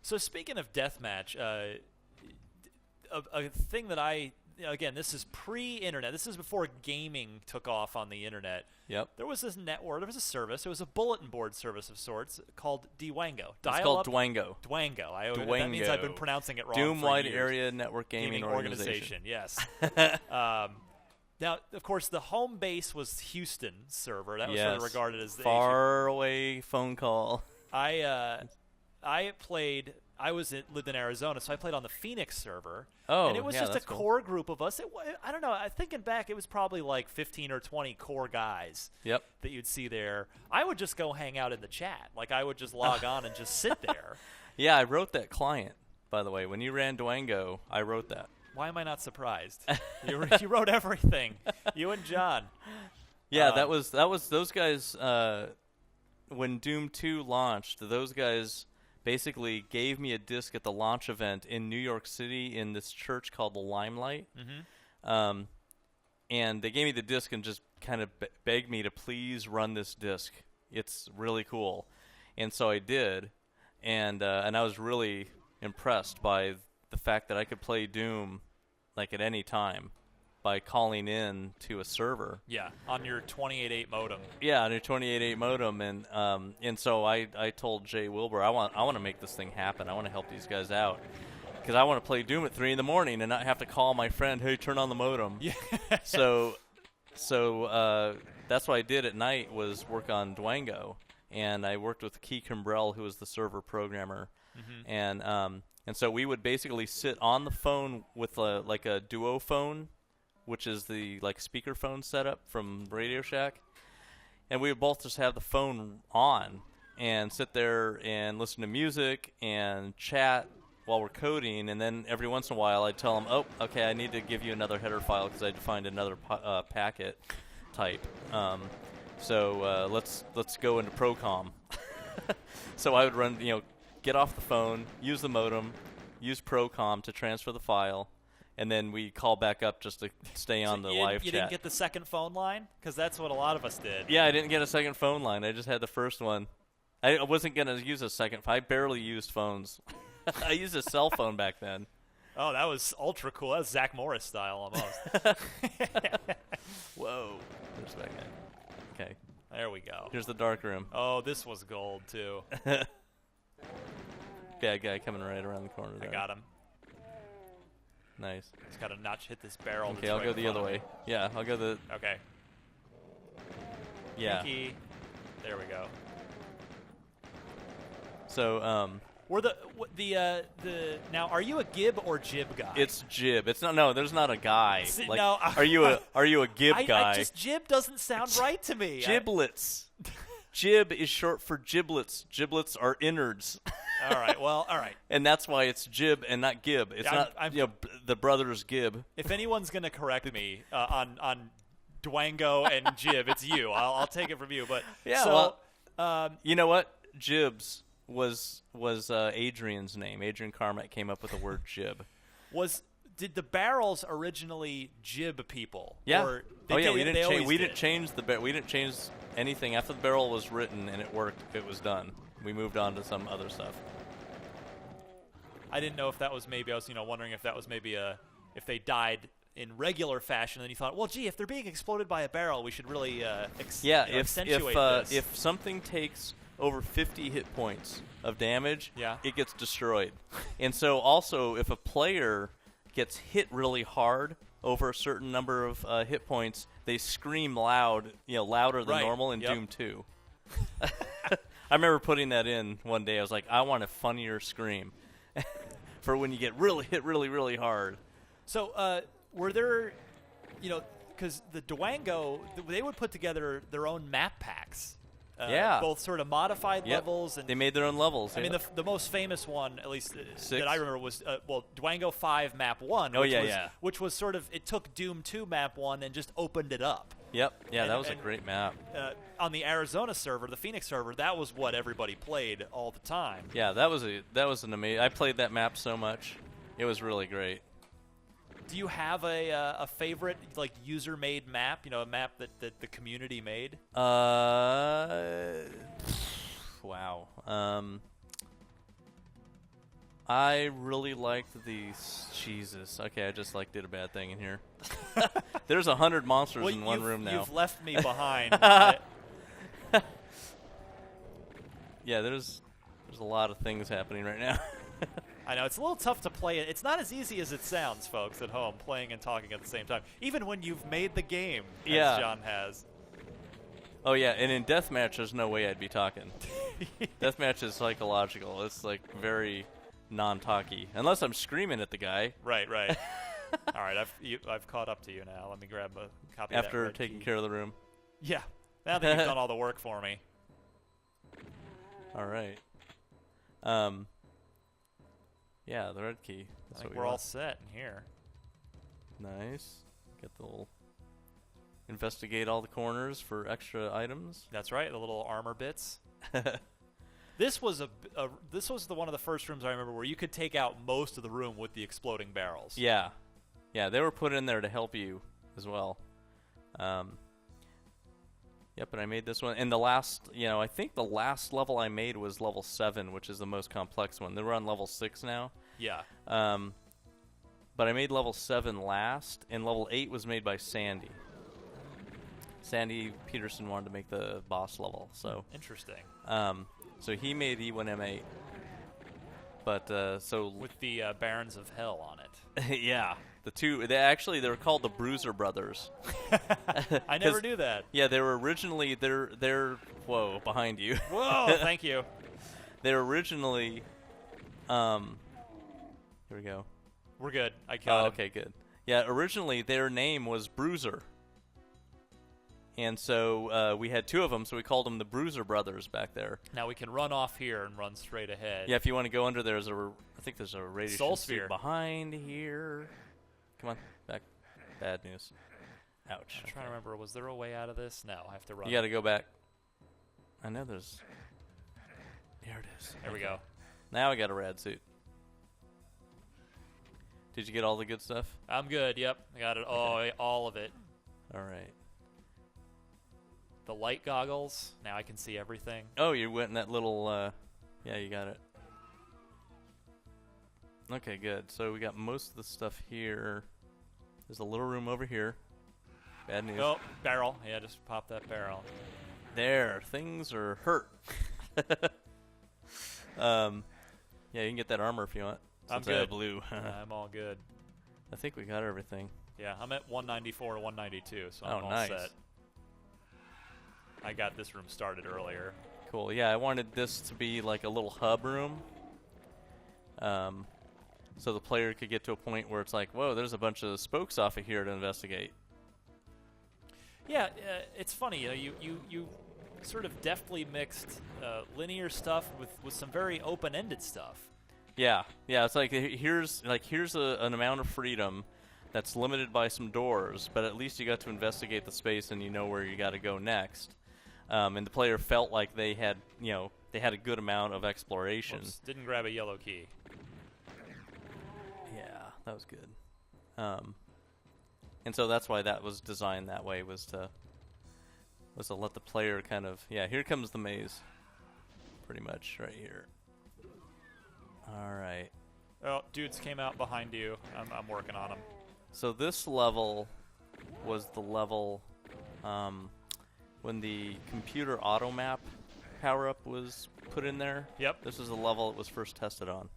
So speaking of deathmatch, a thing that again, this is pre-internet. This is before gaming took off on the internet. Yep. There was this network. There was a service. It was a bulletin board service of sorts called Dwango. It's called Dwango. Dwango. Dwango. That means I've been pronouncing it wrong. Doom for Wide years. Area Network Gaming Organization. Yes. Now, of course, the home base was Houston server. That was sort of regarded as the far away phone call. I lived in Arizona, so I played on the Phoenix server. Oh, and it was just a cool. core group of us. I don't know. Thinking back, it was probably like 15 or 20 core guys. Yep. That you'd see there. I would just go hang out in the chat. Like I would just log on and just sit there. Yeah, I wrote that client, by the way. When you ran Dwango, I wrote that. Why am I not surprised? You wrote everything. You and John. Yeah, that was those guys. When Doom 2 launched, those guys basically gave me a disc at the launch event in New York City in this church called the Limelight. Mm-hmm. And they gave me the disc and just kind of begged me to please run this disc. It's really cool, and so I did, and I was really impressed by the fact that I could play Doom like at any time by calling in to a server. Yeah, on your 28.8 modem. Yeah, on your 28.8 modem, and so I told Jay Wilbur, I want to make this thing happen. I want to help these guys out because I want to play Doom at 3 in the morning and not have to call my friend, hey, turn on the modem. Yeah. So that's what I did at night was work on Dwango, and I worked with Key Kimbrell, who was the server programmer, and so we would basically sit on the phone with like a duo phone, which is the like speakerphone setup from Radio Shack, and we would both just have the phone on and sit there and listen to music and chat while we're coding, and then every once in a while I'd tell them, oh, okay, I need to give you another header file because I'd find another packet type. So let's go into Procom. So I would run, get off the phone, use the modem, use Procom to transfer the file, and then we call back up just to stay on the live chat. You didn't get the second phone line? Because that's what a lot of us did. Yeah, I didn't get a second phone line. I just had the first one. I wasn't going to use a second. I barely used phones. I used a cell phone back then. Oh, that was ultra cool. That was Zach Morris style almost. Whoa. There's that guy. Okay. There we go. Here's the dark room. Oh, this was gold, too. Bad guy coming right around the corner there. I got him. Nice. Just got to notch hit this barrel. Okay, I'll go the other way. Yeah, I'll go the... Okay. Yeah. Pinky. There we go. So, Were the now? Are you a Gib or Jib guy? It's Jib. It's not. No, there's not a guy. See, like, no. Are you a Gib guy? Jib doesn't sound right to me. Giblets. Jib is short for giblets. Giblets are innards. All right. Well, all right. And that's why it's Jib and not Gib. It's not the brothers Gib. If anyone's going to correct me on Dwango and Jib, it's you. I'll take it from you. But yeah. So, well, you know what? Jibs was Adrian's name. Adrian Carmack came up with the word Jib. Did the barrels originally Jib people? Yeah. Or we didn't change anything after the barrel was written and it worked. It was done. We moved on to some other stuff. I didn't know if that was maybe. I was wondering if that was maybe if they died in regular fashion, and you thought, well, gee, if they're being exploded by a barrel, we should really accentuate this. If something takes over 50 hit points of damage, it gets destroyed. And so also, if a player gets hit really hard over a certain number of hit points, they scream loud, louder than normal in Doom 2. I remember putting that in one day. I was like, I want a funnier scream for when you get hit really, really hard. So were there, because the Dwango, they would put together their own map packs Yeah. Both sort of modified Yep. levels. And They made their own levels. I mean, yeah. the most famous one, at least Six? that I remember, was Dwango 5 Map 1. Oh, which yeah, was, yeah. Which was sort of, it took Doom 2 Map 1 and just opened it up. Yep. Yeah, And- that was a and- great map. On the Arizona server, the Phoenix server, that was what everybody played all the time. Yeah, that was an amazing. I played that map so much. It was really great. Do you have a favorite, like, user-made map? You know, a map that the community made? Wow. I really liked Jesus. Okay, I just did a bad thing in here. There's 100 monsters in one room now. You've left me behind. Yeah, there's a lot of things happening right now. I know, it's a little tough to play it. It's not as easy as it sounds, folks, at home, playing and talking at the same time. Even when you've made the game, as John has. Oh, yeah, and in deathmatch, there's no way I'd be talking. Deathmatch is psychological. It's, very non-talky. Unless I'm screaming at the guy. Right. All right, I've caught up to you now. Let me grab a copy After of that taking key. care of the room. Yeah, now that you've done all the work for me. All right. Yeah, the red key. That's I think what we're we all want. set in here. Nice. Get the little... Investigate all the corners for extra items. That's right, the little armor bits. This was one of the first rooms I remember where you could take out most of the room with the exploding barrels. Yeah. Yeah, they were put in there to help you as well. Yep, and I made this one. And the last, I think the last level I made was level 7, which is the most complex one. They were on level 6 now. Yeah. But I made level 7 last, and level 8 was made by Sandy. Sandy Peterson wanted to make the boss level, so. Interesting. So he made E1M8. But, so... With the Barons of Hell on it. Yeah. The two, they were called the Bruiser Brothers. I never knew that. Yeah, they were originally, they're whoa, behind you. Whoa, thank you. They were originally, here we go. We're good. I caught him. Okay, good. Yeah, originally their name was Bruiser. And so we had two of them, so we called them the Bruiser Brothers back there. Now we can run off here and run straight ahead. Yeah, if you want to go under, I think there's a radiation Soul suit sphere behind here. Come on, back. Bad news. Ouch. I'm trying to remember, was there a way out of this? No, I have to run. You got to go back. I know there's... There it is. There we go. Now I got a rad suit. Did you get all the good stuff? I'm good, yep. I got it, all of it. All right. The light goggles, now I can see everything. Oh, you went in that little... yeah, you got it. Okay, good. So we got most of the stuff here. There's a little room over here. Bad news. Oh, barrel. Yeah, just pop that barrel. There, things are hurt. Yeah, you can get that armor if you want. I'm Since I have good. blue. I'm all good. I think we got everything. Yeah, I'm at 194 or 192, so I'm all nice. set. I got this room started earlier. Cool. Yeah, I wanted this to be like a little hub room. So the player could get to a point where it's like, whoa, there's a bunch of spokes off of here to investigate. Yeah, it's funny. You sort of deftly mixed linear stuff with some very open-ended stuff. Yeah, it's like here's an amount of freedom that's limited by some doors, but at least you got to investigate the space and you know where you got to go next. And the player felt like they had a good amount of exploration. Whoops, didn't grab a yellow key. Yeah, that was good. And so that's why that was designed that way, was to let the player kind of, here comes the maze. Pretty much right here. All right. Oh, dudes came out behind you. I'm working on them. So this level was the level when the computer auto map power-up was put in there. Yep. This is the level it was first tested on.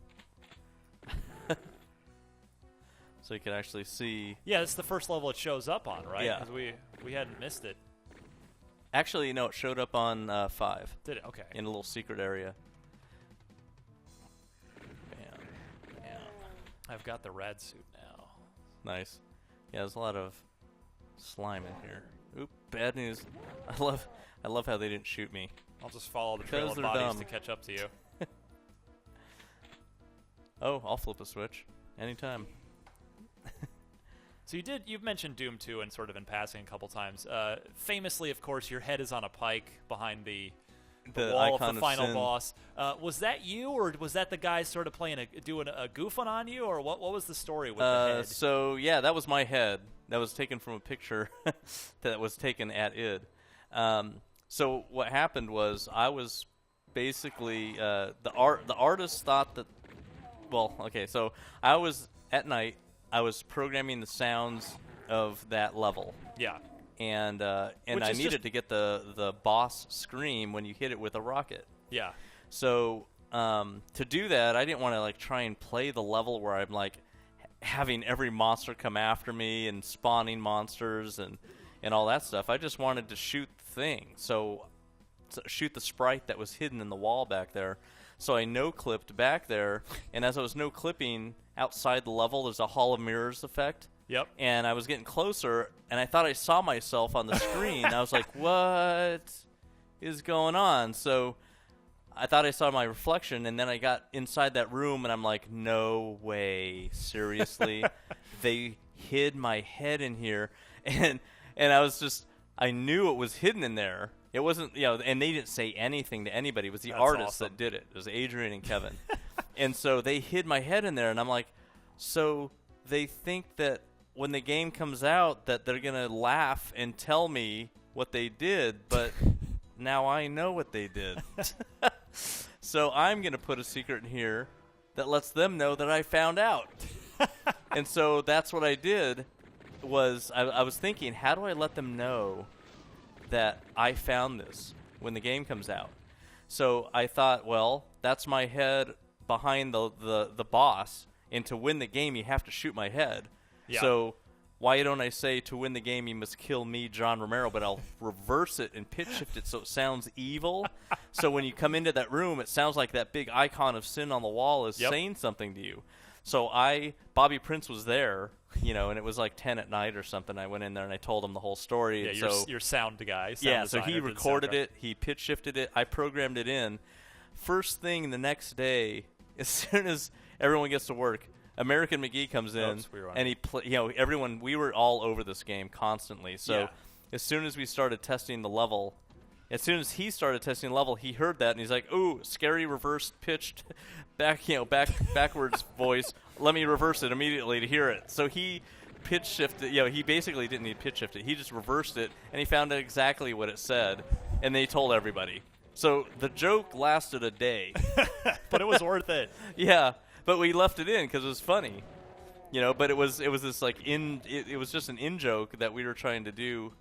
So you can actually see. Yeah, this is the first level it shows up on, right? Yeah. 'Cause we hadn't missed it. Actually, no, it showed up on 5. Did it? Okay. In a little secret area. Bam. Bam. I've got the rad suit now. Nice. Yeah, there's a lot of slime in here. Oop, bad news. I love how they didn't shoot me. I'll just follow the trail Because of they're bodies dumb. to catch up to you. Oh, I'll flip a switch anytime. So you've mentioned Doom 2 and sort of in passing a couple times. Famously, of course, your head is on a pike behind the wall of icon the final sin. boss. Was that you, or was that the guy sort of doing a goofing on you, or what was the story with the head? So yeah, that was my head. That was taken from a picture that was taken at id. So what happened was I was basically the artist thought that. Well, okay, so I was at night. I was programming the sounds of that level. Yeah. And I Which is needed to get the boss scream when you hit it with a rocket. Yeah. So to do that, I didn't want to like try and play the level where I'm like having every monster come after me and spawning monsters and all that stuff. I just wanted to shoot things. So shoot the sprite that was hidden in the wall back there. So I no-clipped back there, and as I was no-clipping outside the level, there's a Hall of Mirrors effect. Yep. And I was getting closer, and I thought I saw myself on the screen. I was like, what is going on? So I thought I saw my reflection, and then I got inside that room, and I'm like, no way, seriously? They hid my head in here, and I was just, I knew it was hidden in there. It wasn't, and they didn't say anything to anybody. It was the artists that did it. It was Adrian and Kevin. And so they hid my head in there, and I'm like, so they think that when the game comes out that they're going to laugh and tell me what they did, but now I know what they did. So I'm going to put a secret in here that lets them know that I found out. And so that's what I did was I was thinking, how do I let them know that I found this when the game comes out? So I thought, well, that's my head behind the boss, and to win the game you have to shoot my head. Yeah. So why don't I say to win the game you must kill me, John Romero, but I'll reverse it and pitch shift it so it sounds evil. So when you come into that room, it sounds like that big icon of sin on the wall is saying something to you. So Bobby Prince was there, and it was like 10 at night or something. I went in there and I told him the whole story. Yeah, your sound guy. So he recorded it, he pitch shifted it, I programmed it in. First thing the next day, as soon as everyone gets to work, American McGee comes in, and he we were all over this game constantly. So as soon as we started testing the level, as soon as he started testing the level, he heard that and he's like, "Ooh, scary reverse pitched backwards voice. Let me reverse it immediately to hear it." So he pitch shifted. He basically didn't need pitch shift it. He just reversed it, and he found out exactly what it said, and they told everybody. So the joke lasted a day, but it was worth it. Yeah, but we left it in because it was funny, But it was this like it was just an in joke that we were trying to do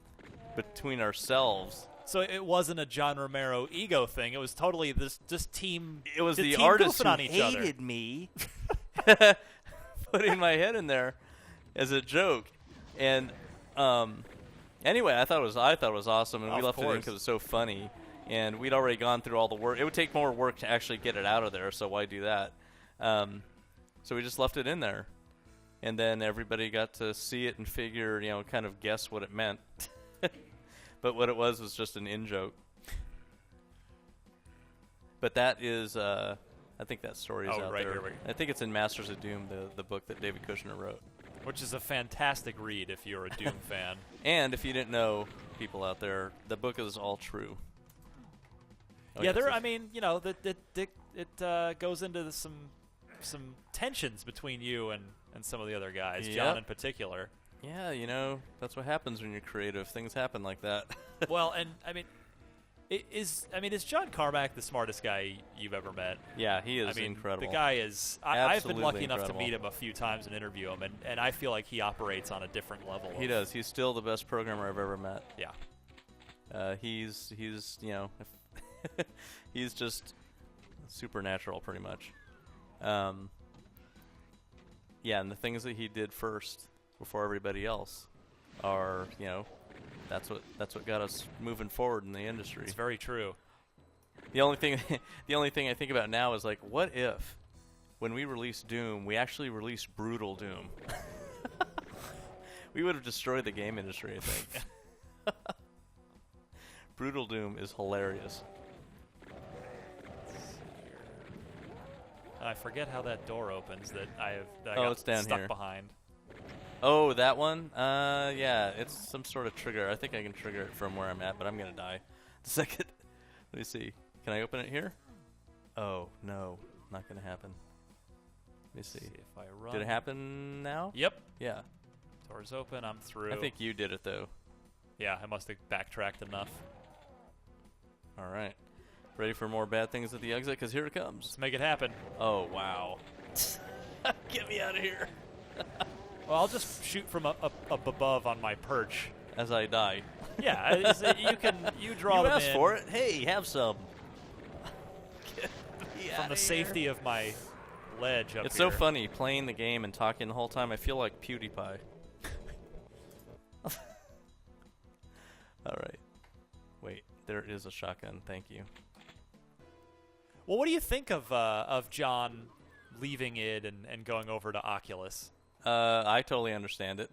between ourselves. So it wasn't a John Romero ego thing. It was totally this team. It was the team artists who on each hated other. me putting my head in there as a joke. And anyway, I thought it was awesome, and we left it in because it was so funny. And we'd already gone through all the work. It would take more work to actually get it out of there, so why do that? So we just left it in there. And then everybody got to see it and figure, kind of guess what it meant. But what it was just an in-joke. But that is, I think that story is out right there. here. I think it's in Masters of Doom, the book that David Kushner wrote. Which is a fantastic read if you're a Doom fan. And if you didn't know, people out there, the book is all true. It goes into some tensions between you and some of the other guys, John in particular. Yeah, that's what happens when you're creative. Things happen like that. Well, and is John Carmack the smartest guy you've ever met? Yeah, he is incredible. The guy is. I've been lucky enough incredible. to meet him a few times and interview him, and I feel like he operates on a different level. He does. He's still the best programmer I've ever met. Yeah. He's he's just supernatural, pretty much. Yeah, and the things that he did first before everybody else are, that's what got us moving forward in the industry. It's very true. The only thing I think about now is like, what if when we released Doom, we actually released Brutal Doom? We would have destroyed the game industry, I think. Brutal Doom is hilarious. I forget how that door opens that I Oh, got it's down stuck here. behind. Oh, that one? Yeah, it's some sort of trigger. I think I can trigger it from where I'm at, but I'm gonna die. The second. Let me see. Can I open it here? Oh, no. Not gonna happen. Let me see. If I run. Did it happen now? Yep. Yeah. Door's open. I'm through. I think you did it, though. Yeah, I must have backtracked enough. All right. Ready for more bad things at the exit? Because here it comes. Let's make it happen. Oh, wow. Get me out of here. Well, I'll just shoot from up above on my perch. As I die. Yeah, you draw you them asked in for it. Hey, have some. from the safety of my ledge up It's here. so funny playing the game and talking the whole time. I feel like PewDiePie. All right. Wait, there is a shotgun. Thank you. Well, what do you think of John leaving id and going over to Oculus? I totally understand it.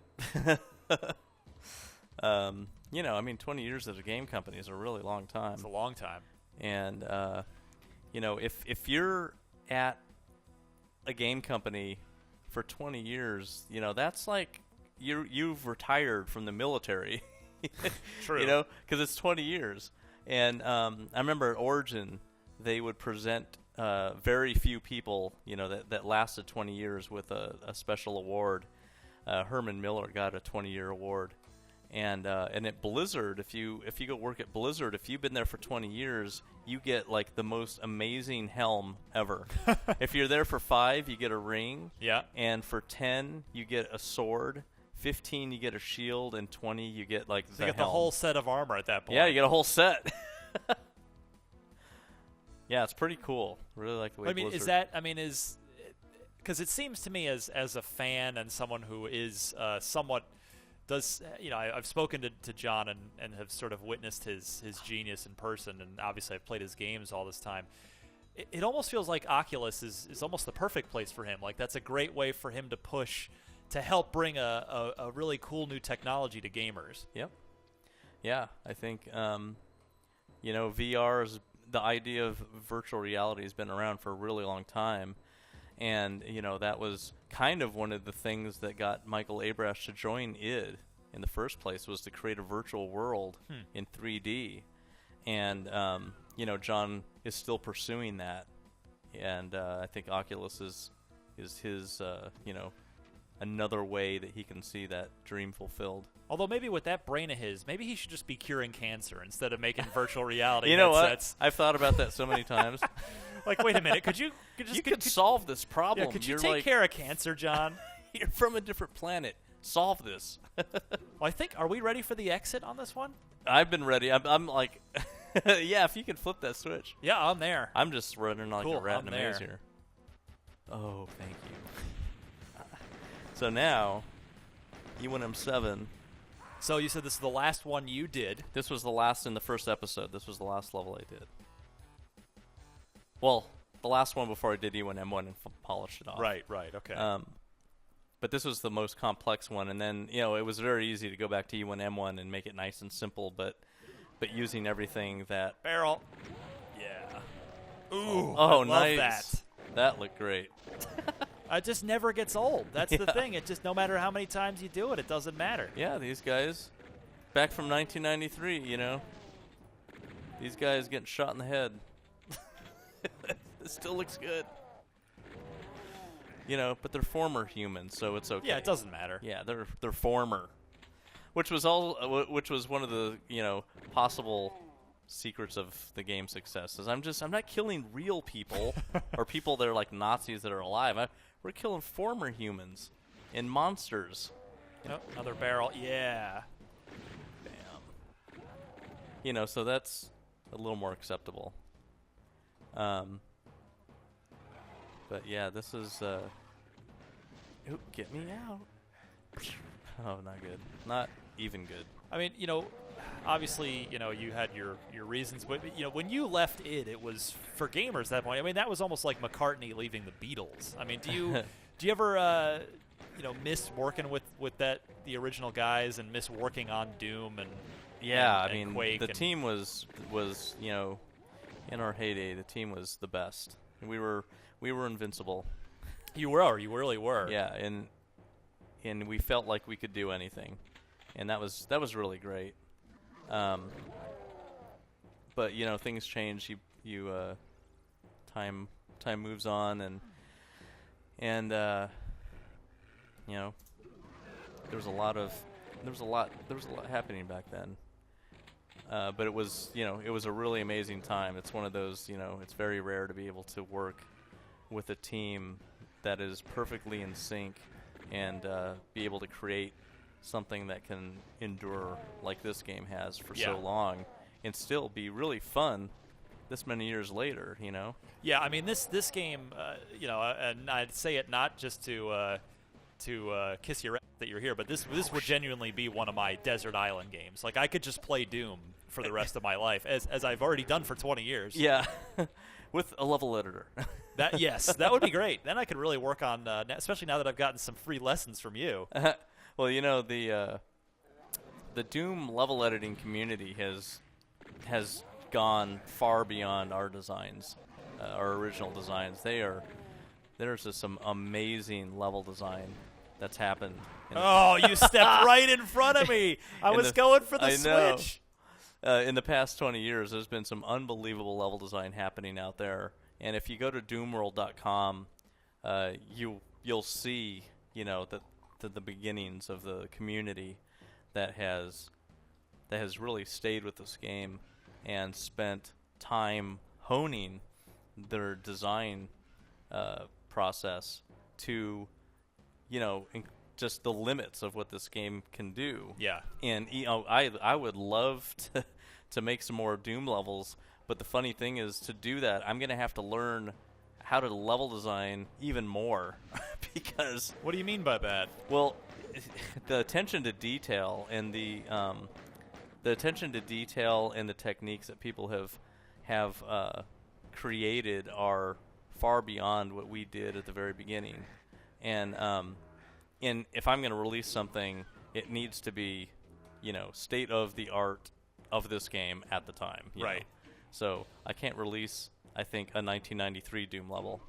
You know, I mean, 20 years at a game company is a really long time. It's a long time. And, you know, if you're at a game company for 20 years, you know, that's like you've retired from the military. True. You know, because it's 20 years. And I remember at Origin, they would present very few people, you know, that lasted 20 years with a special award. Herman Miller got a 20-year award. And at Blizzard, if you go work at Blizzard, if you've been there for 20 years, you get like the most amazing helm ever. If you're there for 5, you get a ring. Yeah. And for 10, you get a sword. 15, you get a shield, and 20, you get like So the you get helm. the whole set of armor at that point. Yeah, you get a whole set. Yeah, it's pretty cool. Really like the way. I mean, Blizzard. is because it seems to me as a fan and someone who is somewhat does, you know, I've spoken to John and have sort of witnessed his genius in person, and obviously I've played his games all this time. It almost feels like Oculus is almost the perfect place for him. Like, that's a great way for him to push, to help bring a really cool new technology to gamers. Yep. Yeah, I think, you know, VR is the idea of virtual reality has been around for a really long time. And, you know, that was kind of one of the things that got Michael Abrash to join id in the first place, was to create a virtual world in 3D. And, you know, John is still pursuing that. And I think Oculus is his, you know, another way that he can see that dream fulfilled. Although maybe with that brain of his, maybe he should just be curing cancer instead of making virtual reality You know headsets. what? I've thought about that so many times. Like, wait a minute, could you solve this problem. Yeah, could you You're take like, care of cancer, John? You're from a different planet. Solve this. Well, I think, are we ready for the exit on this one? I've been ready. I'm like, yeah, if you could flip that switch. Yeah, I'm there. I'm just running like Cool, a rat I'm in a maze there. here. Oh, thank you. So now, E1M7. So you said this is the last one you did. This was the last in the first episode. This was the last level I did. Well, the last one before I did E1M1 and polished it off. Right, okay. But this was the most complex one, and then, you know, it was very easy to go back to E1M1 and make it nice and simple, but using everything that... Barrel. Yeah. Ooh, Oh, I love nice. that. That looked great. It just never gets old. That's the thing. It just, no matter how many times you do it, it doesn't matter. Yeah, these guys, back from 1993, you know, these guys getting shot in the head. It still looks good. You know, but they're former humans, so it's okay. Yeah, it doesn't matter. Yeah, they're former, which was one of the, you know, possible secrets of the game's success. Is I'm not killing real people or people that are like Nazis that are alive. We're killing former humans and monsters. Oh, another barrel. Yeah. Bam. You know, so that's a little more acceptable. But yeah, this is. Ooh, get me out. Oh, not good. Not even good. I mean, you know, obviously, you know, you had your reasons, but, you know, when you left it was for gamers at that point. I mean, that was almost like McCartney leaving the Beatles. I mean, do you ever you know, miss working with the original guys and miss working on Doom and Yeah, and I mean, Quake the and team was, you know, in our heyday, the team was the best. We we were invincible. You were. You really were. Yeah, and we felt like we could do anything, and that was really great. But things change. Time moves on, and there was a lot happening back then. But it was a really amazing time. It's one of those, it's very rare to be able to work with a team that is perfectly in sync and be able to create something that can endure like this game has for so long and still be really fun this many years later, Yeah, I mean, this game, and I'd say it not just to kiss your ass that you're here, but this would genuinely be one of my desert island games. Like, I could just play Doom for the rest of my life, as I've already done for 20 years. Yeah, with a level editor. Yes, that would be great. Then I could really work on, especially now that I've gotten some free lessons from you. Well, the Doom level editing community has gone far beyond our designs, our original designs. There's just some amazing level design that's happened. Oh, you stepped right in front of me. I was going for the Switch. In the past 20 years, there's been some unbelievable level design happening out there. And if you go to doomworld.com, you'll see, the beginnings of the community that has really stayed with this game and spent time honing their design process to, just the limits of what this game can do. Yeah. And I would love to make some more Doom levels, but the funny thing is, to do that, I'm going to have to learn how to level design even more because... What do you mean by that? Well, the attention to detail and the techniques that people have created are far beyond what we did at the very beginning. And if I'm going to release something, it needs to be, state of the art of this game at the time. Right. Know? So I can't release, I think, a 1993 Doom level.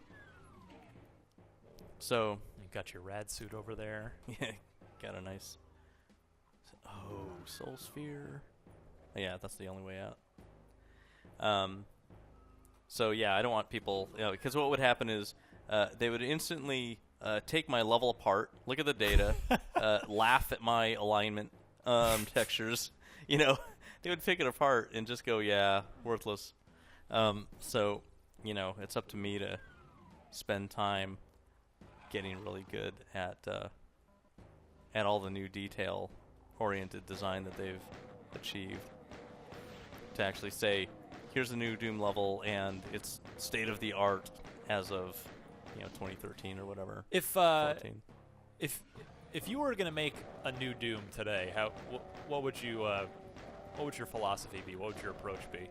So you got your rad suit over there. Yeah, got a nice. Oh, Soul Sphere. Yeah, that's the only way out. So yeah, I don't want people, because what would happen is they would instantly take my level apart, look at the data, laugh at my alignment textures. They would pick it apart and just go, yeah, worthless. So, it's up to me to spend time getting really good at all the new detail-oriented design that they've achieved. To actually say, here's a new Doom level, and it's state-of-the-art as of 2013 or whatever. If you were going to make a new Doom today, what would your philosophy be? What would your approach be?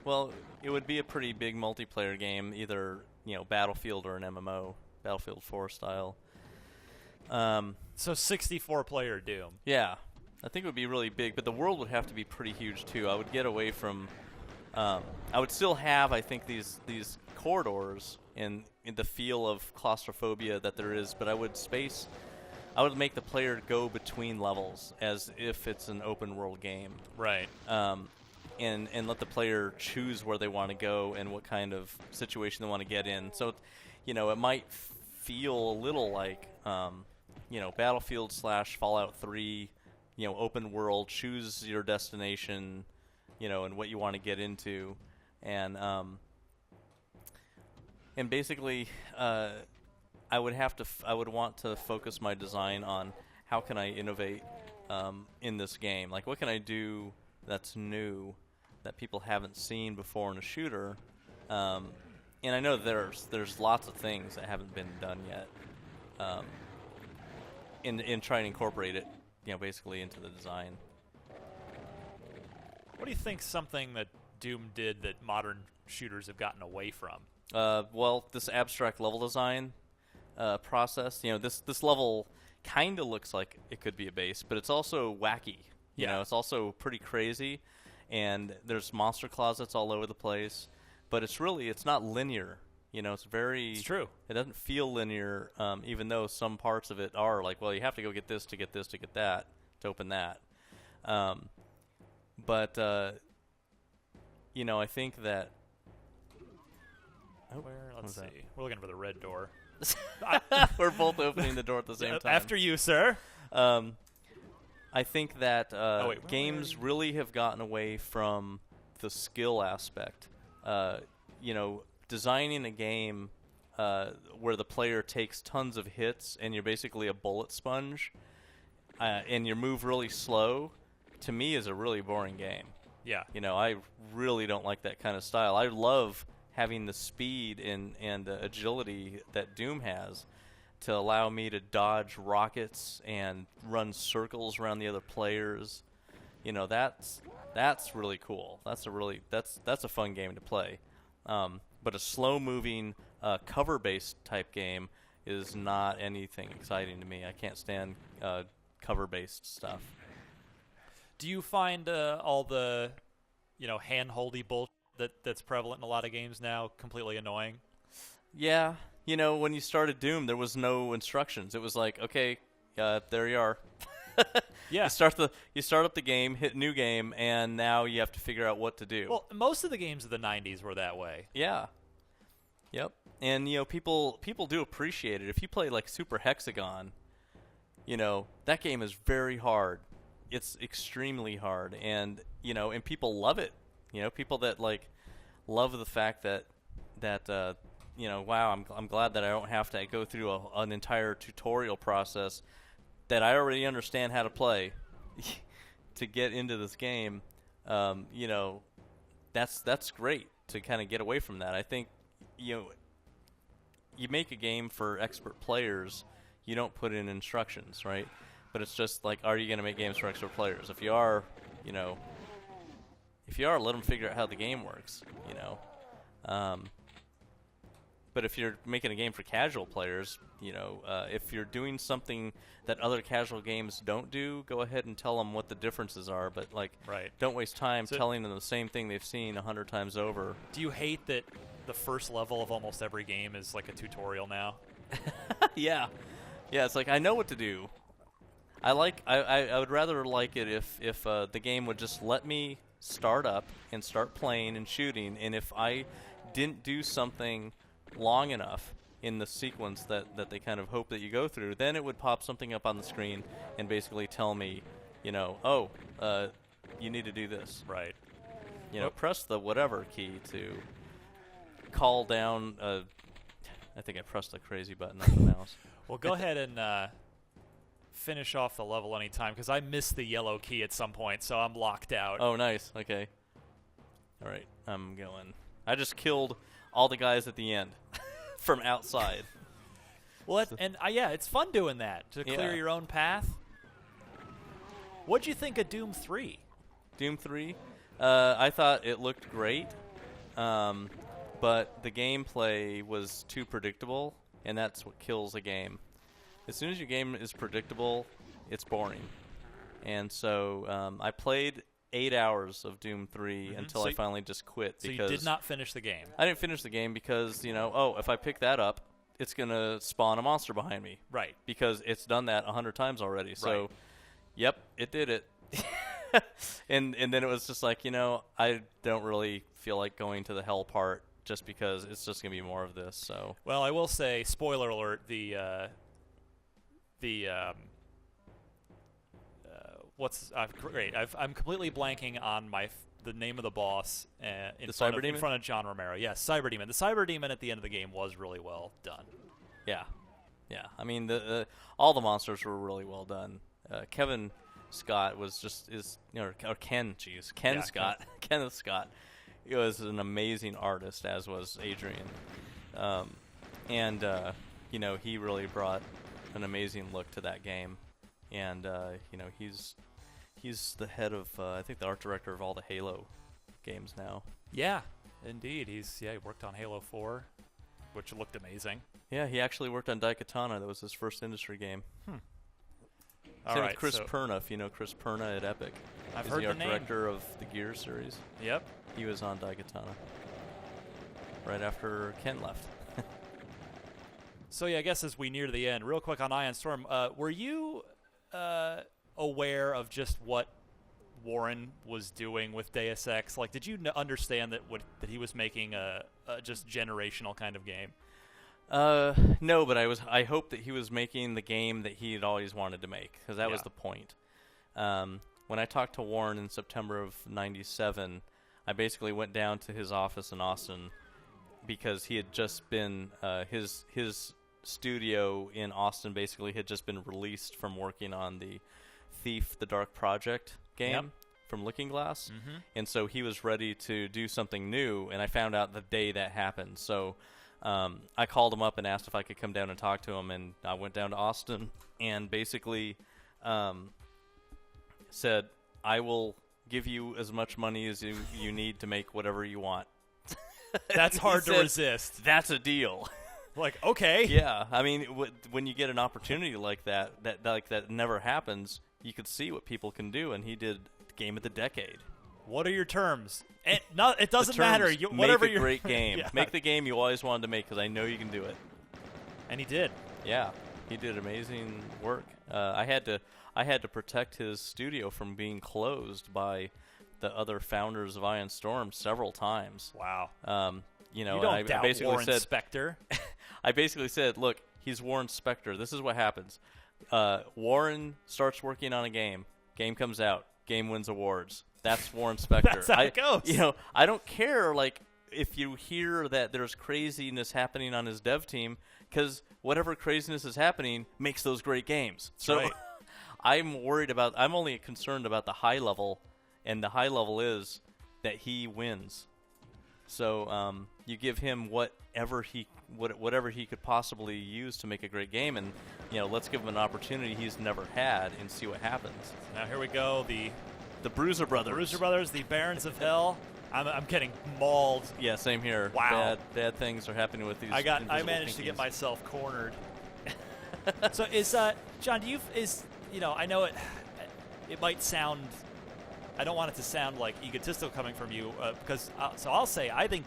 Well, it would be a pretty big multiplayer game, either Battlefield or an MMO, Battlefield 4 style. So 64-player Doom. Yeah, I think it would be really big, but the world would have to be pretty huge too. I would get away from. I would still have, I think, these corridors and the feel of claustrophobia that there is, but I would make the player go between levels as if it's an open world game. Right. And let the player choose where they want to go and what kind of situation they want to get in. So, it might feel a little like, Battlefield / Fallout 3, open world, choose your destination, and what you want to get into. And basically, I would want to focus my design on how can I innovate in this game. Like, what can I do that's new that people haven't seen before in a shooter? And I know there's lots of things that haven't been done yet. In trying to incorporate it, basically into the design. What do you think something that Doom did that modern shooters have gotten away from? Well, this abstract level design process. This level kind of looks like it could be a base, but it's also wacky. It's also pretty crazy, and there's monster closets all over the place. But it's not linear. You know, It's true. It doesn't feel linear, even though some parts of it are like, well, you have to go get this to get this to get that to open that. But you know, I think that. Oh, let's see. We're looking for the red door. We're both opening the door at the same time. After you, sir. I think that games wait. really have gotten away from the skill aspect. You know, designing a game where the player takes tons of hits and you're basically a bullet sponge, and you move really slow, to me is a really boring game. Yeah. You know, I really don't like that kind of style. I love having the speed and agility that Doom has to allow me to dodge rockets and run circles around the other players. You know, that's really cool. That's a fun game to play. But a slow-moving, cover-based type game is not anything exciting to me. I can't stand cover-based stuff. Do you find all the, hand-holdy bullshit that's prevalent in a lot of games now completely annoying? Yeah. You know, when you started Doom, there was no instructions. It was like, okay, there you are. Yeah. You start up the game, hit new game, and now you have to figure out what to do. Well, most of the games of the 90s were that way. Yeah. Yep. And, people do appreciate it. If you play, like, Super Hexagon, that game is very hard. It's extremely hard. And, and people love it. People that, like, love the fact that wow, I'm glad that I don't have to go through an entire tutorial process that I already understand how to play to get into this game. That's great to kind of get away from that. I think, you make a game for expert players, you don't put in instructions, right? But it's just like, are you going to make games for expert players? If you are, let them figure out how the game works, But if you're making a game for casual players, if you're doing something that other casual games don't do, go ahead and tell them what the differences are. But, don't waste time telling them the same thing they've seen 100 times over. Do you hate that the first level of almost every game is like a tutorial now? Yeah. Yeah, it's like, I know what to do. I would rather like it if the game would just let me start up and start playing and shooting, and if I didn't do something long enough in the sequence that they kind of hope that you go through, then it would pop something up on the screen and basically tell me, you need to do this. Right. Press the whatever key to call down I think I pressed the crazy button on the mouse. Well, go ahead and finish off the level anytime, because I missed the yellow key at some point, so I'm locked out. Oh, nice. Okay. All right, I'm going. I just killed all the guys at the end from outside. Well, it's fun doing that, to clear your own path. What'd you think of Doom 3? Doom 3? I thought it looked great, but the gameplay was too predictable, and that's what kills a game. As soon as your game is predictable, it's boring. And so I played 8 hours of Doom 3 until I finally just quit. So you did not finish the game? I didn't finish the game because, if I pick that up, it's going to spawn a monster behind me. Right. Because it's done that 100 times already. So, right. Yep, it did it. and then it was just like, I don't really feel like going to the hell part just because it's just going to be more of this. So. Well, I will say, spoiler alert, great. I'm completely blanking on the name of the boss in front of John Romero. Yes, Cyber Demon. The Cyber Demon at the end of the game was really well done. Yeah. I mean, all the monsters were really well done. Kevin Scott was Ken Scott. Kenneth Scott. He was an amazing artist, as was Adrian. He really brought an amazing look to that game. And, he's the head of, I think, the art director of all the Halo games now. Yeah, indeed. He worked on Halo 4, which looked amazing. Yeah, he actually worked on Daikatana. That was his first industry game. All right, Chris Perna, if you know Chris Perna at Epic. I've heard the name. He's the art director of the Gears series. Yep. He was on Daikatana right after Ken left. So yeah, I guess as we near the end, real quick on Ion Storm, were you aware of just what Warren was doing with Deus Ex? Like, did you understand that that he was making a just generational kind of game? No, but I hoped that he was making the game that he had always wanted to make, because that was the point. When I talked to Warren in September of '97, I basically went down to his office in Austin because he had just been his studio in Austin basically had just been released from working on the Thief: The Dark Project game from Looking Glass, and so he was ready to do something new. And I found out the day that happened, so. I called him up and asked if I could come down and talk to him, and I went down to Austin and basically said, I will give you as much money as you need to make whatever you want. That's hard to resist. That's a deal. Like, okay. Yeah, I mean, when you get an opportunity like that never happens, you could see what people can do, and he did Game of the Decade. What are your terms? It doesn't matter. Whatever make a great game. Yeah. Make the game you always wanted to make, because I know you can do it. And he did. Yeah, he did amazing work. I had to protect his studio from being closed by the other founders of Ion Storm several times. Wow. You know, you don't I doubt basically Warren said, Spector. I basically said, look, he's Warren Spector. This is what happens. Warren starts working on a game. Game comes out. Game wins awards. That's Warren Spector. That's how it goes. You know, I don't care, like, if you hear that there's craziness happening on his dev team, because whatever craziness is happening makes those great games. That's so right. I'm only concerned about the high level, and the high level is that he wins. So you give him whatever he could possibly use to make a great game, and let's give him an opportunity he's never had and see what happens. Now here we go, the Bruiser Brothers. Bruiser Brothers, the Barons of Hell. I'm getting mauled. Yeah, same here. Wow. Bad things are happening with these. I managed to get myself cornered. So is John? I know it might sound. I don't want it to sound like egotistical coming from you, because I'll say I think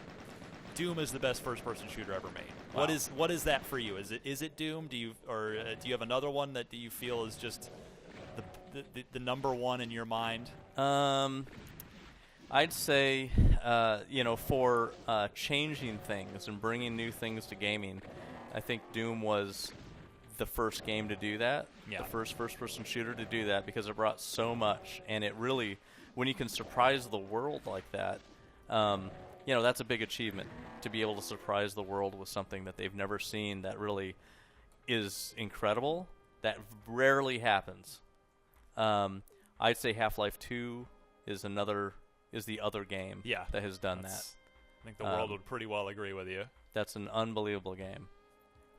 Doom is the best first-person shooter ever made. Wow. What is that for you? Is it Doom? Do you have another one that you feel is just the number one in your mind? I'd say for changing things and bringing new things to gaming, I think Doom was the first game to do that. Yeah. The first-person shooter to do that, because it brought so much, and it really, when you can surprise the world like that, that's a big achievement, to be able to surprise the world with something that they've never seen that really is incredible. That rarely happens. I'd say Half-Life 2 is the other game that has done that. I think the world would pretty well agree with you. That's an unbelievable game.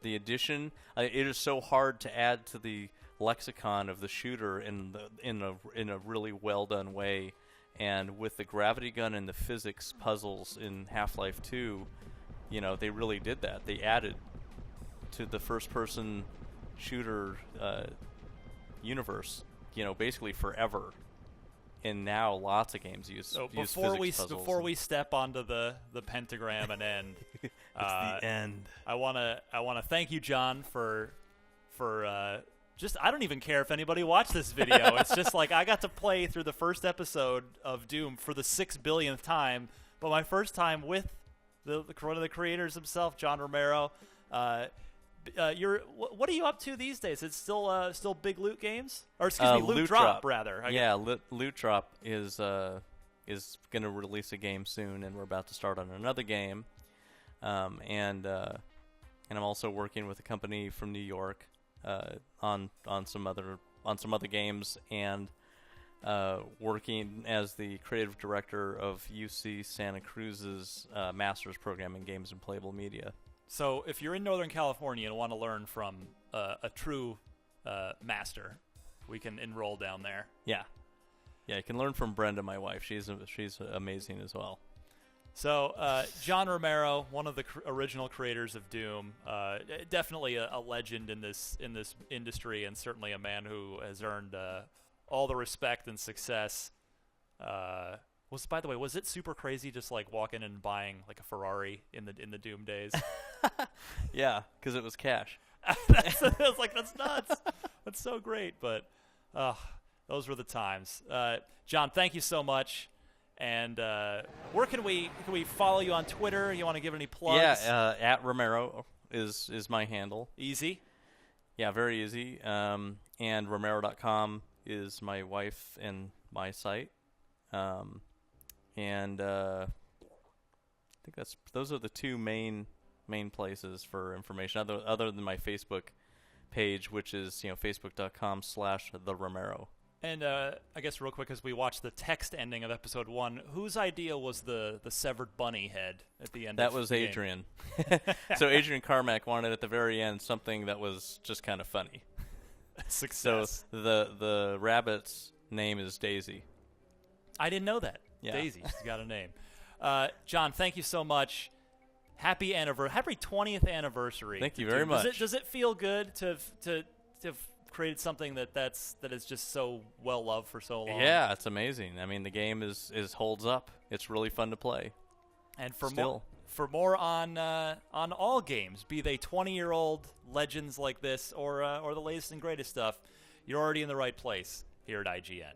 The addition, it is so hard to add to the lexicon of the shooter in a really well done way, and with the gravity gun and the physics puzzles in Half-Life 2, they really did that. They added to the first-person shooter universe, basically forever. And now lots of games use physics puzzles. Before we step onto the pentagram and end, it's the end. I wanna thank you, John, for just, I don't even care if anybody watched this video. It's just like I got to play through the first episode of Doom for the 6 billionth time, but my first time with one of the creators himself, John Romero. What are you up to these days? It's still Big Loot Games, or excuse me, Loot Drop rather. Loot Drop is going to release a game soon, and we're about to start on another game, and I'm also working with a company from New York on some other games, and working as the creative director of UC Santa Cruz's master's program in games and playable media. So if you're in Northern California and want to learn from a true master, we can enroll down there. Yeah, you can learn from Brenda, my wife. She's amazing as well. So John Romero, one of the original creators of Doom, definitely a legend in this industry, and certainly a man who has earned all the respect and success By the way, was it super crazy just like walking and buying like a Ferrari in the Doom days? Yeah, because it was cash. I was like, that's nuts. That's so great. But those were the times. John, thank you so much. And where can we follow you on Twitter? You want to give any plugs? Yeah, at Romero is my handle. Easy. Yeah, very easy. And Romero.com is my wife and my site. And I think those are the two main places for information, other than my Facebook page, which is facebook.com/the Romero. And I guess real quick, as we watch the text ending of episode 1, whose idea was the severed bunny head at the end? That was Adrian. So Adrian Carmack wanted at the very end something that was just kind of funny. Success. So the rabbit's name is Daisy. I didn't know that. Yeah. Daisy, she's got a name. John, thank you so much. Happy 20th anniversary. Thank you very much. Does it feel good to have created something that is just so well loved for so long? Yeah, it's amazing. I mean, the game is holds up. It's really fun to play. And for more on all games, be they 20-year-old legends like this or the latest and greatest stuff, you're already in the right place here at IGN.